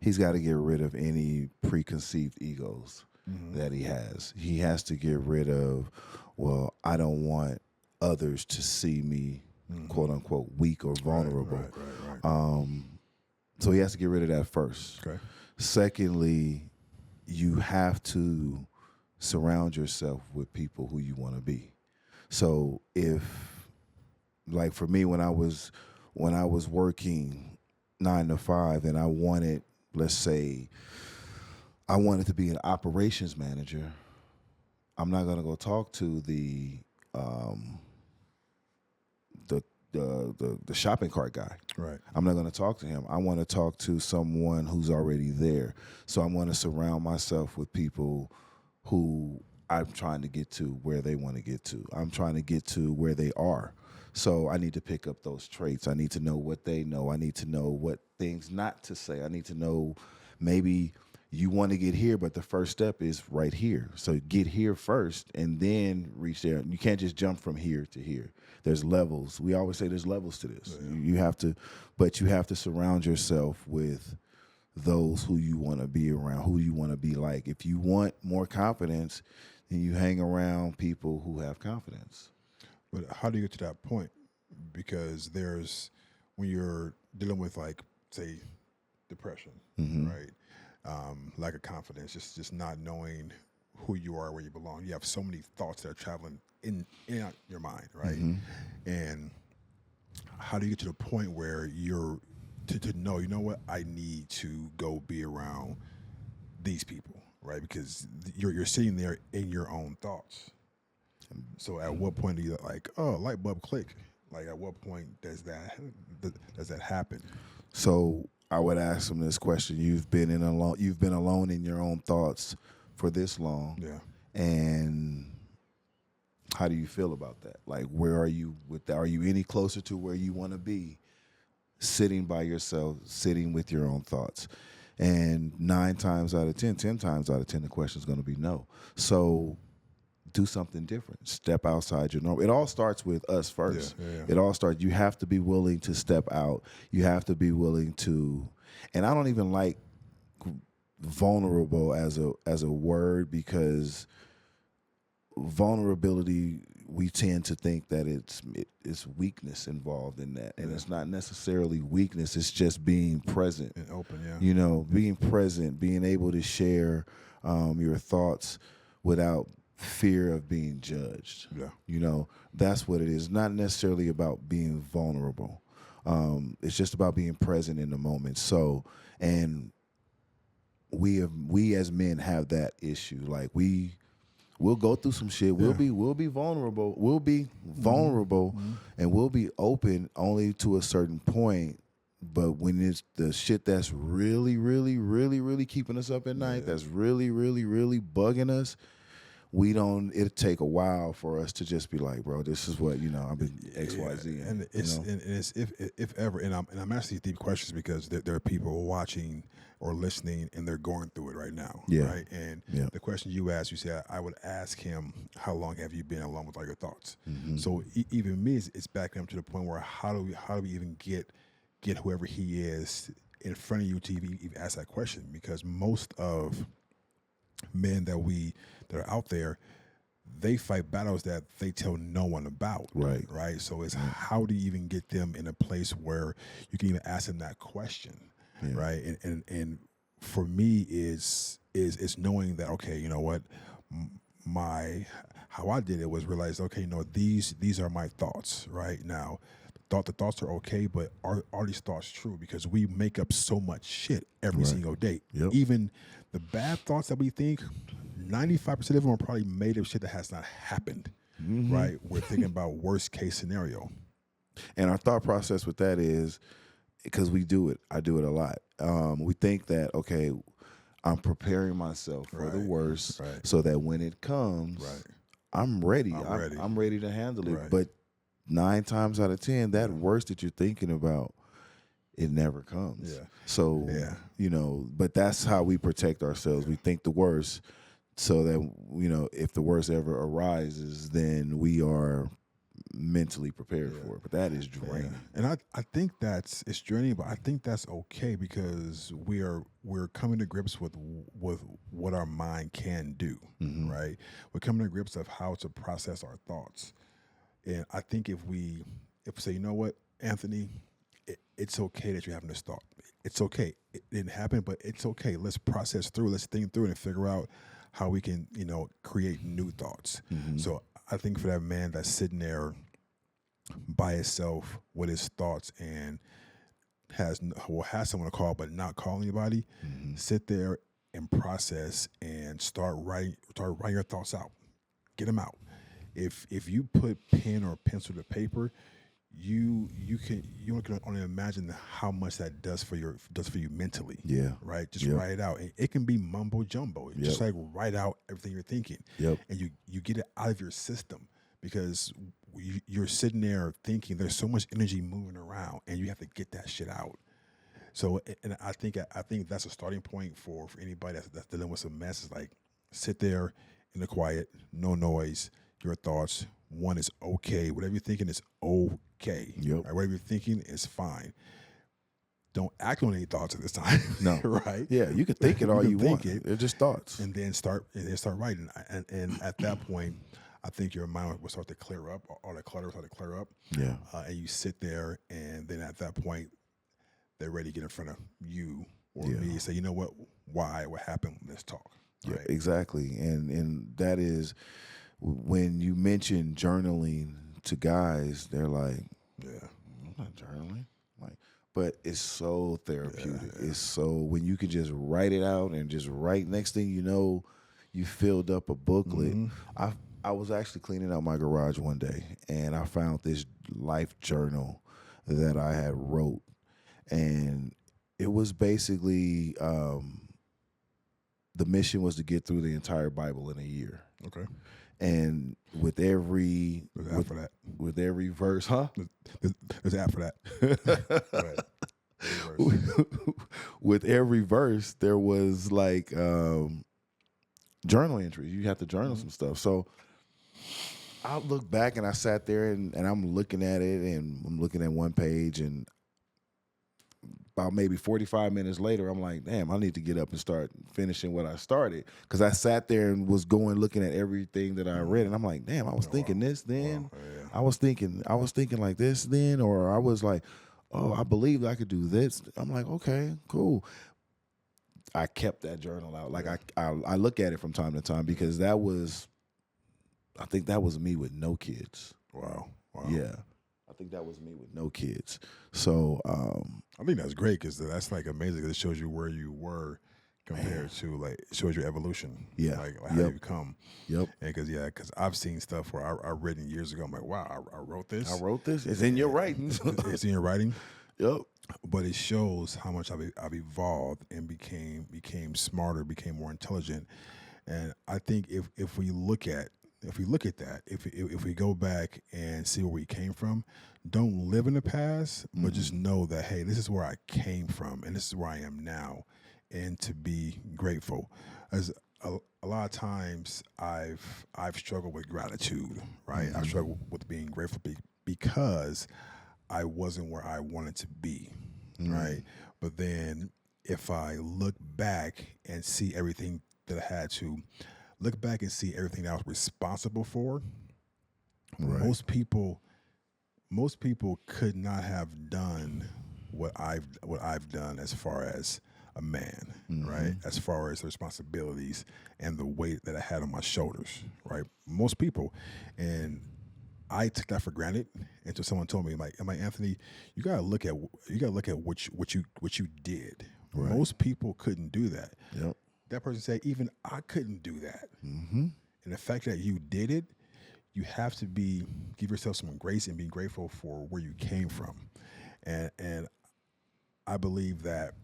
[SPEAKER 2] he's got to get rid of any preconceived egos that he has. He has to get rid of, well, I don't want others to see me, quote unquote, weak or vulnerable. Right. So he has to get rid of that first.
[SPEAKER 1] Okay.
[SPEAKER 2] Secondly, you have to surround yourself with people who you want to be. So if, like for me, when I was working 9 to 5 and I wanted, let's say, I wanted to be an operations manager, I'm not going to go talk to the shopping cart guy.
[SPEAKER 1] Right.
[SPEAKER 2] I'm not going to talk to him. I want to talk to someone who's already there. So I'm going to surround myself with people who I'm trying to get to where they want to get to. I'm trying to get to where they are. So I need to pick up those traits. I need to know what they know. I need to know what things not to say. I need to know maybe you want to get here, but the first step is right here. So get here first and then reach there. You can't just jump from here to here. There's levels. We always say there's levels to this. Yeah. You have to surround yourself with those who you want to be around, who you want to be like. If you want more confidence, then you hang around people who have confidence.
[SPEAKER 1] But how do you get to that point? Because when you're dealing with, like, say, depression, right? Lack of confidence, just not knowing who you are, where you belong. You have so many thoughts that are traveling in your mind, right? And how do you get to the point where you're to know, you know what, I need to go be around these people, right? Because you're sitting there in your own thoughts. So at what point do you like, oh, light bulb click? Like, at what point does that happen?
[SPEAKER 2] So I would ask them this question: You've been alone in your own thoughts for this long, and how do you feel about that? Like, where are you with that? Are you any closer to where you want to be, sitting by yourself, sitting with your own thoughts? And 9 times out of 10, 10 times out of 10, the question is going to be no. So do something different. Step outside your norm. It all starts with us first. It all starts. You have to be willing to step out. You have to be willing to, and I don't even like vulnerable as a word, because vulnerability, we tend to think that it's weakness involved in that, and it's not necessarily weakness. It's just being present
[SPEAKER 1] and open.
[SPEAKER 2] You know, being present, being able to share your thoughts without fear of being judged.
[SPEAKER 1] Yeah.
[SPEAKER 2] You know, that's what it is. Not necessarily about being vulnerable. It's just about being present in the moment. So, and we as men have that issue. Like we'll go through some shit. We'll be vulnerable. We'll be vulnerable, and we'll be open only to a certain point. But when it's the shit that's really, really, really, really keeping us up at night, that's really, really, really bugging us, it'll take a while for us to just be like, bro, this is what, I've been XYZ.
[SPEAKER 1] And it's if ever, and I'm asking these deep questions because there are people watching or listening and they're going through it right now.
[SPEAKER 2] Yeah.
[SPEAKER 1] Right. And the question you asked, you said, I would ask him, how long have you been alone with all your thoughts? So even me, it's backing up to the point where how do we even get whoever he is in front of you to even ask that question? Because most of men that are out there, they fight battles that they tell no one about. Right. So it's how do you even get them in a place where you can even ask them that question. Yeah. Right. And for me is knowing that, okay, you know what, how I did it was realize, okay, these are my thoughts right now. The thoughts are okay, but are these thoughts true? Because we make up so much shit every single day.
[SPEAKER 2] Yep.
[SPEAKER 1] Even the bad thoughts that we think, 95% of them are probably made of shit that has not happened. Right? We're thinking about worst case scenario.
[SPEAKER 2] And our thought process with that is, because I do it a lot. We think that, okay, I'm preparing myself for the worst so that when it comes, I'm ready. I'm ready to handle it. But 9 times out of 10, that worst that you're thinking about, it never comes. Yeah. So, but that's how we protect ourselves. We think the worst so that, if the worst ever arises, then we are mentally prepared for it. But that is draining.
[SPEAKER 1] And I think it's draining, but I think that's okay because we're coming to grips with what our mind can do, right? We're coming to grips of how to process our thoughts. And I think if we say, you know what, Anthony, it's okay that you're having this thought. It's okay. It didn't happen, but it's okay. Let's process through. Let's think through it and figure out how we can, create new thoughts. So I think for that man that's sitting there by himself with his thoughts and has someone to call but not call anybody, sit there and process and start writing your thoughts out. Get them out. If you put pen or pencil to paper, you can only imagine how much that does for you mentally. Yeah. Right. Just write it out. And it can be mumbo jumbo. Just like write out everything you're thinking. Yep. And you get it out of your system because you're sitting there thinking there's so much energy moving around and you have to get that shit out. So, and I think that's a starting point for anybody that's dealing with some mess. Is like sit there in the quiet, no noise. Your thoughts. One is okay. Whatever you're thinking is okay. Yep. Right? Whatever you're thinking is fine. Don't act on any thoughts at this time. No. Right?
[SPEAKER 2] Yeah, you can think it all you want. They're just thoughts.
[SPEAKER 1] And then start writing. And at that point, I think your mind will start to clear up. All the clutter will start to clear up. Yeah. And you sit there, and then at that point, they're ready to get in front of you or me and say, you know what? Why? What happened? Let's talk. Right?
[SPEAKER 2] Yeah, exactly. And that is... When you mention journaling to guys, they're like, I'm not journaling. But it's so therapeutic. Yeah. It's so, when you can just write it out and just write, next thing you know, you filled up a booklet. I was actually cleaning out my garage one day, and I found this life journal that I had wrote. And it was basically, the mission was to get through the entire Bible in a year. Okay. And with every with every verse,
[SPEAKER 1] there's an app for that.
[SPEAKER 2] With every verse, there was like journal entries. You have to journal some stuff. So I look back and I sat there and I'm looking at it and I'm looking at one page and about maybe 45 minutes later, I'm like, damn, I need to get up and start finishing what I started. Because I sat there and was looking at everything that I read, and I'm like, damn, I was thinking this then. I was thinking like this then, or I was like, oh, I believe I could do this. I'm like, okay, cool. I kept that journal out. Like I look at it from time to time because that was I think that was me with no kids.
[SPEAKER 1] Wow.
[SPEAKER 2] Yeah. I think that was me with no kids. So
[SPEAKER 1] I think that's great because that's like amazing. 'Cause it shows you where you were compared to like it shows your evolution.
[SPEAKER 2] Yeah.
[SPEAKER 1] Like how you come.
[SPEAKER 2] Yep.
[SPEAKER 1] And because I've seen stuff where I written years ago. I'm like, wow, I wrote this.
[SPEAKER 2] I wrote this. It's in your writing.
[SPEAKER 1] It's in your writing.
[SPEAKER 2] Yep.
[SPEAKER 1] But it shows how much I've evolved and became smarter, became more intelligent. And I think if we look at that, if we go back and see where we came from, don't live in the past, but just know that hey, this is where I came from, and this is where I am now, and to be grateful. As a lot of times, I've struggled with gratitude, right? I've struggled with being grateful because I wasn't where I wanted to be, right? But then if I look back and see everything that I had to look back and see everything that I was responsible for, most people could not have done what I've done as far as a man, right? As far as the responsibilities and the weight that I had on my shoulders, right? Most people, and I took that for granted until someone told me, like, Anthony, you gotta look at what you did. Right. Most people couldn't do that.
[SPEAKER 2] Yep.
[SPEAKER 1] That person said, even I couldn't do that. And the fact that you did it, you have to give yourself some grace and be grateful for where you came from. And I believe that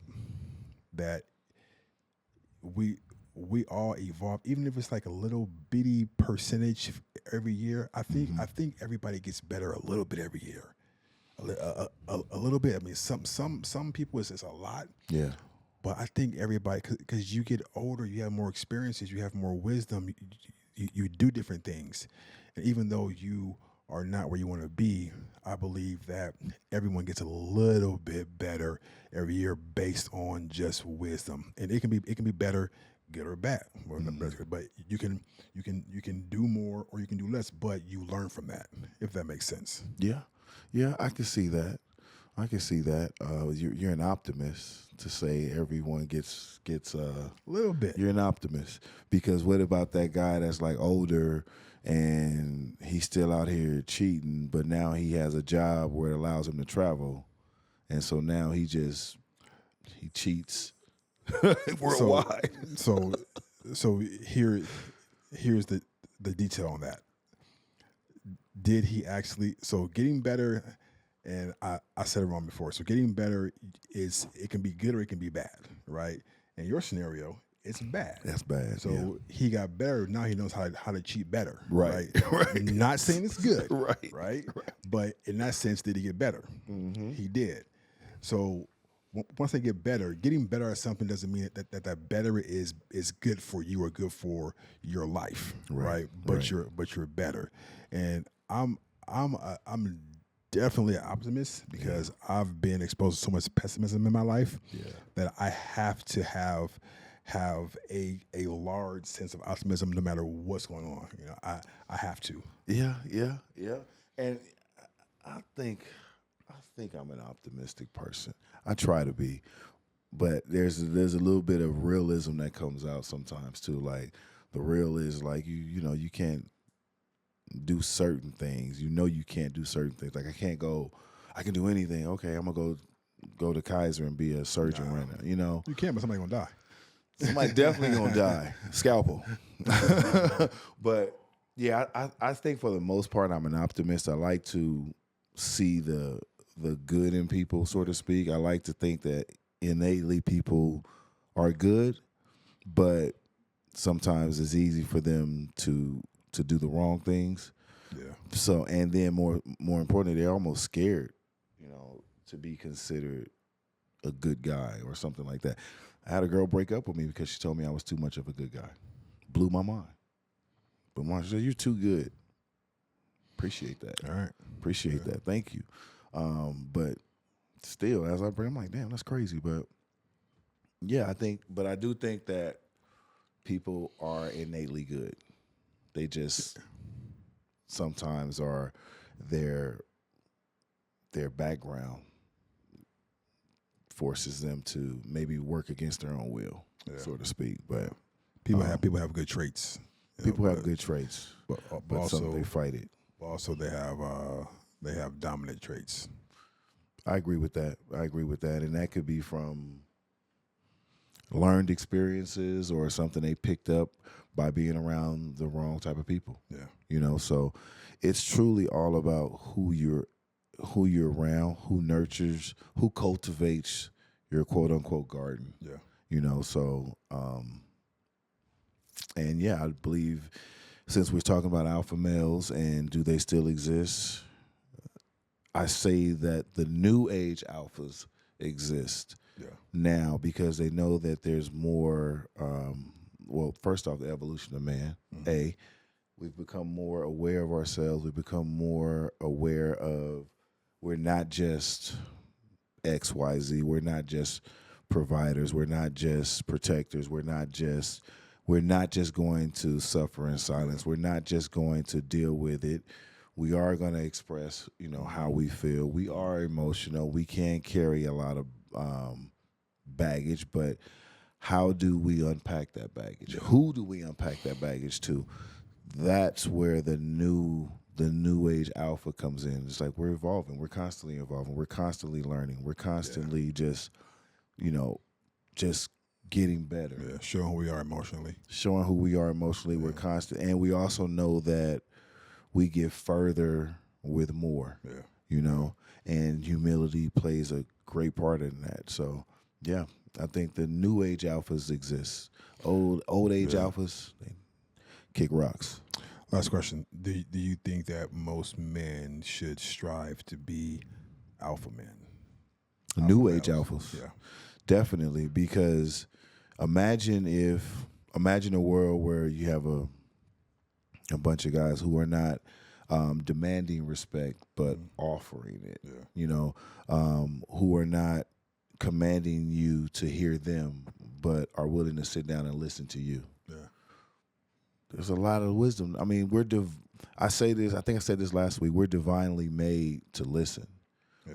[SPEAKER 1] we all evolve, even if it's like a little bitty percentage every year. I think everybody gets better a little bit every year, a little bit. I mean, some people it's a lot.
[SPEAKER 2] Yeah.
[SPEAKER 1] But I think everybody, because you get older, you have more experiences, you have more wisdom, you do different things, and even though you are not where you want to be, I believe that everyone gets a little bit better every year based on just wisdom, and it can be better, good or bad. Well, but you can do more or you can do less, but you learn from that, if that makes sense.
[SPEAKER 2] Yeah, I can see that. You're an optimist to say everyone gets
[SPEAKER 1] A little bit.
[SPEAKER 2] You're an optimist because what about that guy that's like older and he's still out here cheating, but now he has a job where it allows him to travel, and so now he cheats worldwide.
[SPEAKER 1] So here's the detail on that. Did he actually? So getting better, and I said it wrong before. So getting better it can be good or it can be bad, right? In your scenario, it's bad.
[SPEAKER 2] That's bad.
[SPEAKER 1] So he got better. Now he knows how to cheat better.
[SPEAKER 2] Right.
[SPEAKER 1] Right. Not saying it's good.
[SPEAKER 2] Right.
[SPEAKER 1] But in that sense, did he get better? He did. So once they get better, getting better at something doesn't mean that better is good for you or good for your life, right? But you're better. And I'm definitely an optimist because I've been exposed to so much pessimism in my life that I have to have a large sense of optimism no matter what's going on. You know, I have to.
[SPEAKER 2] Yeah. And I think I'm an optimistic person. I try to be, but there's a little bit of realism that comes out sometimes too. Like the real is like you can't do certain things. You can't do certain things. Like I can do anything. Okay, I'm gonna go to Kaiser and be a surgeon right now.
[SPEAKER 1] You can't, but somebody's gonna die.
[SPEAKER 2] Somebody definitely gonna die. Scalpel. But yeah, I think for the most part I'm an optimist. I like to see the good in people, so to speak. I like to think that innately people are good, but sometimes it's easy for them to do the wrong things.
[SPEAKER 1] Yeah.
[SPEAKER 2] So, and then more importantly, they're almost scared, to be considered a good guy or something like that. I had a girl break up with me because she told me I was too much of a good guy. Blew my mind. But Marsha said, "You're too good." Appreciate that.
[SPEAKER 1] All right.
[SPEAKER 2] Appreciate that. Thank you. But still, as I bring, I'm like, damn, that's crazy. But yeah, I do think that people are innately good. They just sometimes are their background forces them to maybe work against their own will, so to speak. But
[SPEAKER 1] people have good traits.
[SPEAKER 2] People have good traits, but
[SPEAKER 1] also
[SPEAKER 2] some they fight it.
[SPEAKER 1] Also, they have dominant traits.
[SPEAKER 2] I agree with that. And that could be from learned experiences or something they picked up by being around the wrong type of people.
[SPEAKER 1] Yeah.
[SPEAKER 2] So it's truly all about who you're around, who nurtures, who cultivates your quote unquote garden.
[SPEAKER 1] Yeah.
[SPEAKER 2] So and yeah, I believe since we're talking about alpha males and do they still exist, I say that the new age alphas exist now because they know that there's more. Well, first off, the evolution of man. Mm-hmm. We've become more aware of ourselves. We've become more aware of we're not just X, Y, Z. We're not just providers. We're not just protectors. We're not just going to suffer in silence. We're not just going to deal with it. We are going to express, how we feel. We are emotional. We can carry a lot of baggage, but how do we unpack that baggage? Who do we unpack that baggage to? That's where the new age alpha comes in. It's like we're evolving. We're constantly evolving. We're constantly learning. We're constantly just getting better.
[SPEAKER 1] Yeah, showing who we are emotionally.
[SPEAKER 2] We're constant, and we also know that we get further with more. And humility plays a great part in that. So, yeah, I think the new age alphas exist. Old age alphas, they kick rocks.
[SPEAKER 1] Last question. Do you think that most men should strive to be alpha men?
[SPEAKER 2] New age alphas.
[SPEAKER 1] Yeah.
[SPEAKER 2] Definitely, because imagine a world where you have a bunch of guys who are not demanding respect but offering it. Who are not commanding you to hear them but are willing to sit down and listen to you. There's a lot of wisdom. I mean, I say this, I think I said this last week, we're divinely made to listen.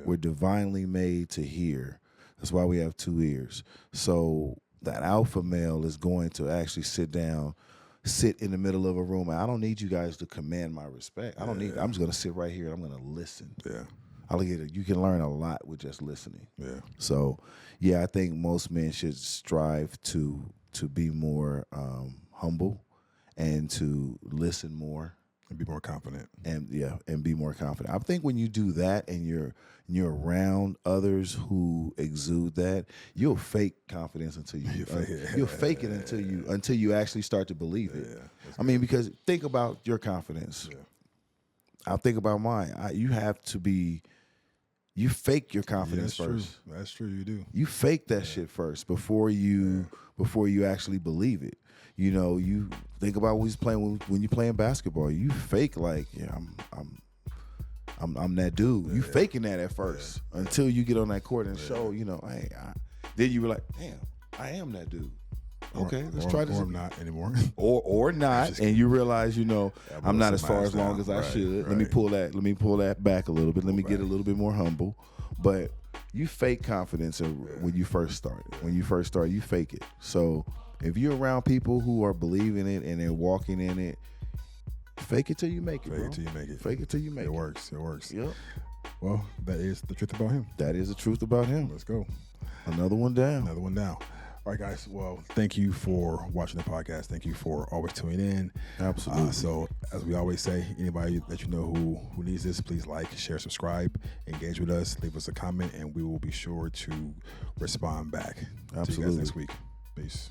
[SPEAKER 2] We're divinely made to hear. That's why we have 2 ears. So that alpha male is going to actually sit in the middle of a room. I don't need you guys to command my respect. I'm just going to sit right here and I'm going to listen. You can learn a lot with just listening. So, I think most men should strive to be more humble and to listen more.
[SPEAKER 1] And be more confident.
[SPEAKER 2] And be more confident. I think when you do that and you're around others who exude that, you'll fake confidence until you'll fake it until you actually start to believe it. I mean, because think about your confidence. I'll think about mine. You fake your confidence first.
[SPEAKER 1] True. That's true. You do.
[SPEAKER 2] You fake that shit first before you actually believe it. You think about when you're playing basketball. You fake like, I'm that dude. You faking that at first until you get on that court and show. Then you were like, damn, I am that dude. Okay, let's try this.
[SPEAKER 1] Or I'm not anymore.
[SPEAKER 2] or not, and you realize, I'm not as far as long as I should. Let me pull that back a little bit. Let me get a little bit more humble. But you fake confidence when you first start. When you first start, you fake it. So if you're around people who are believing it and they're walking in it, fake it till you make it.
[SPEAKER 1] Fake it till you make it.
[SPEAKER 2] Fake it till you make it.
[SPEAKER 1] It works.
[SPEAKER 2] Yep.
[SPEAKER 1] Well, that is the truth about him.
[SPEAKER 2] That is the truth about him.
[SPEAKER 1] Let's go.
[SPEAKER 2] Another one down.
[SPEAKER 1] All right, guys. Well, thank you for watching the podcast. Thank you for always tuning in.
[SPEAKER 2] Absolutely.
[SPEAKER 1] So, as we always say, anybody that you know who needs this, please like, share, subscribe, engage with us, leave us a comment, and we will be sure to respond back.
[SPEAKER 2] Absolutely.
[SPEAKER 1] See you guys next week. Peace.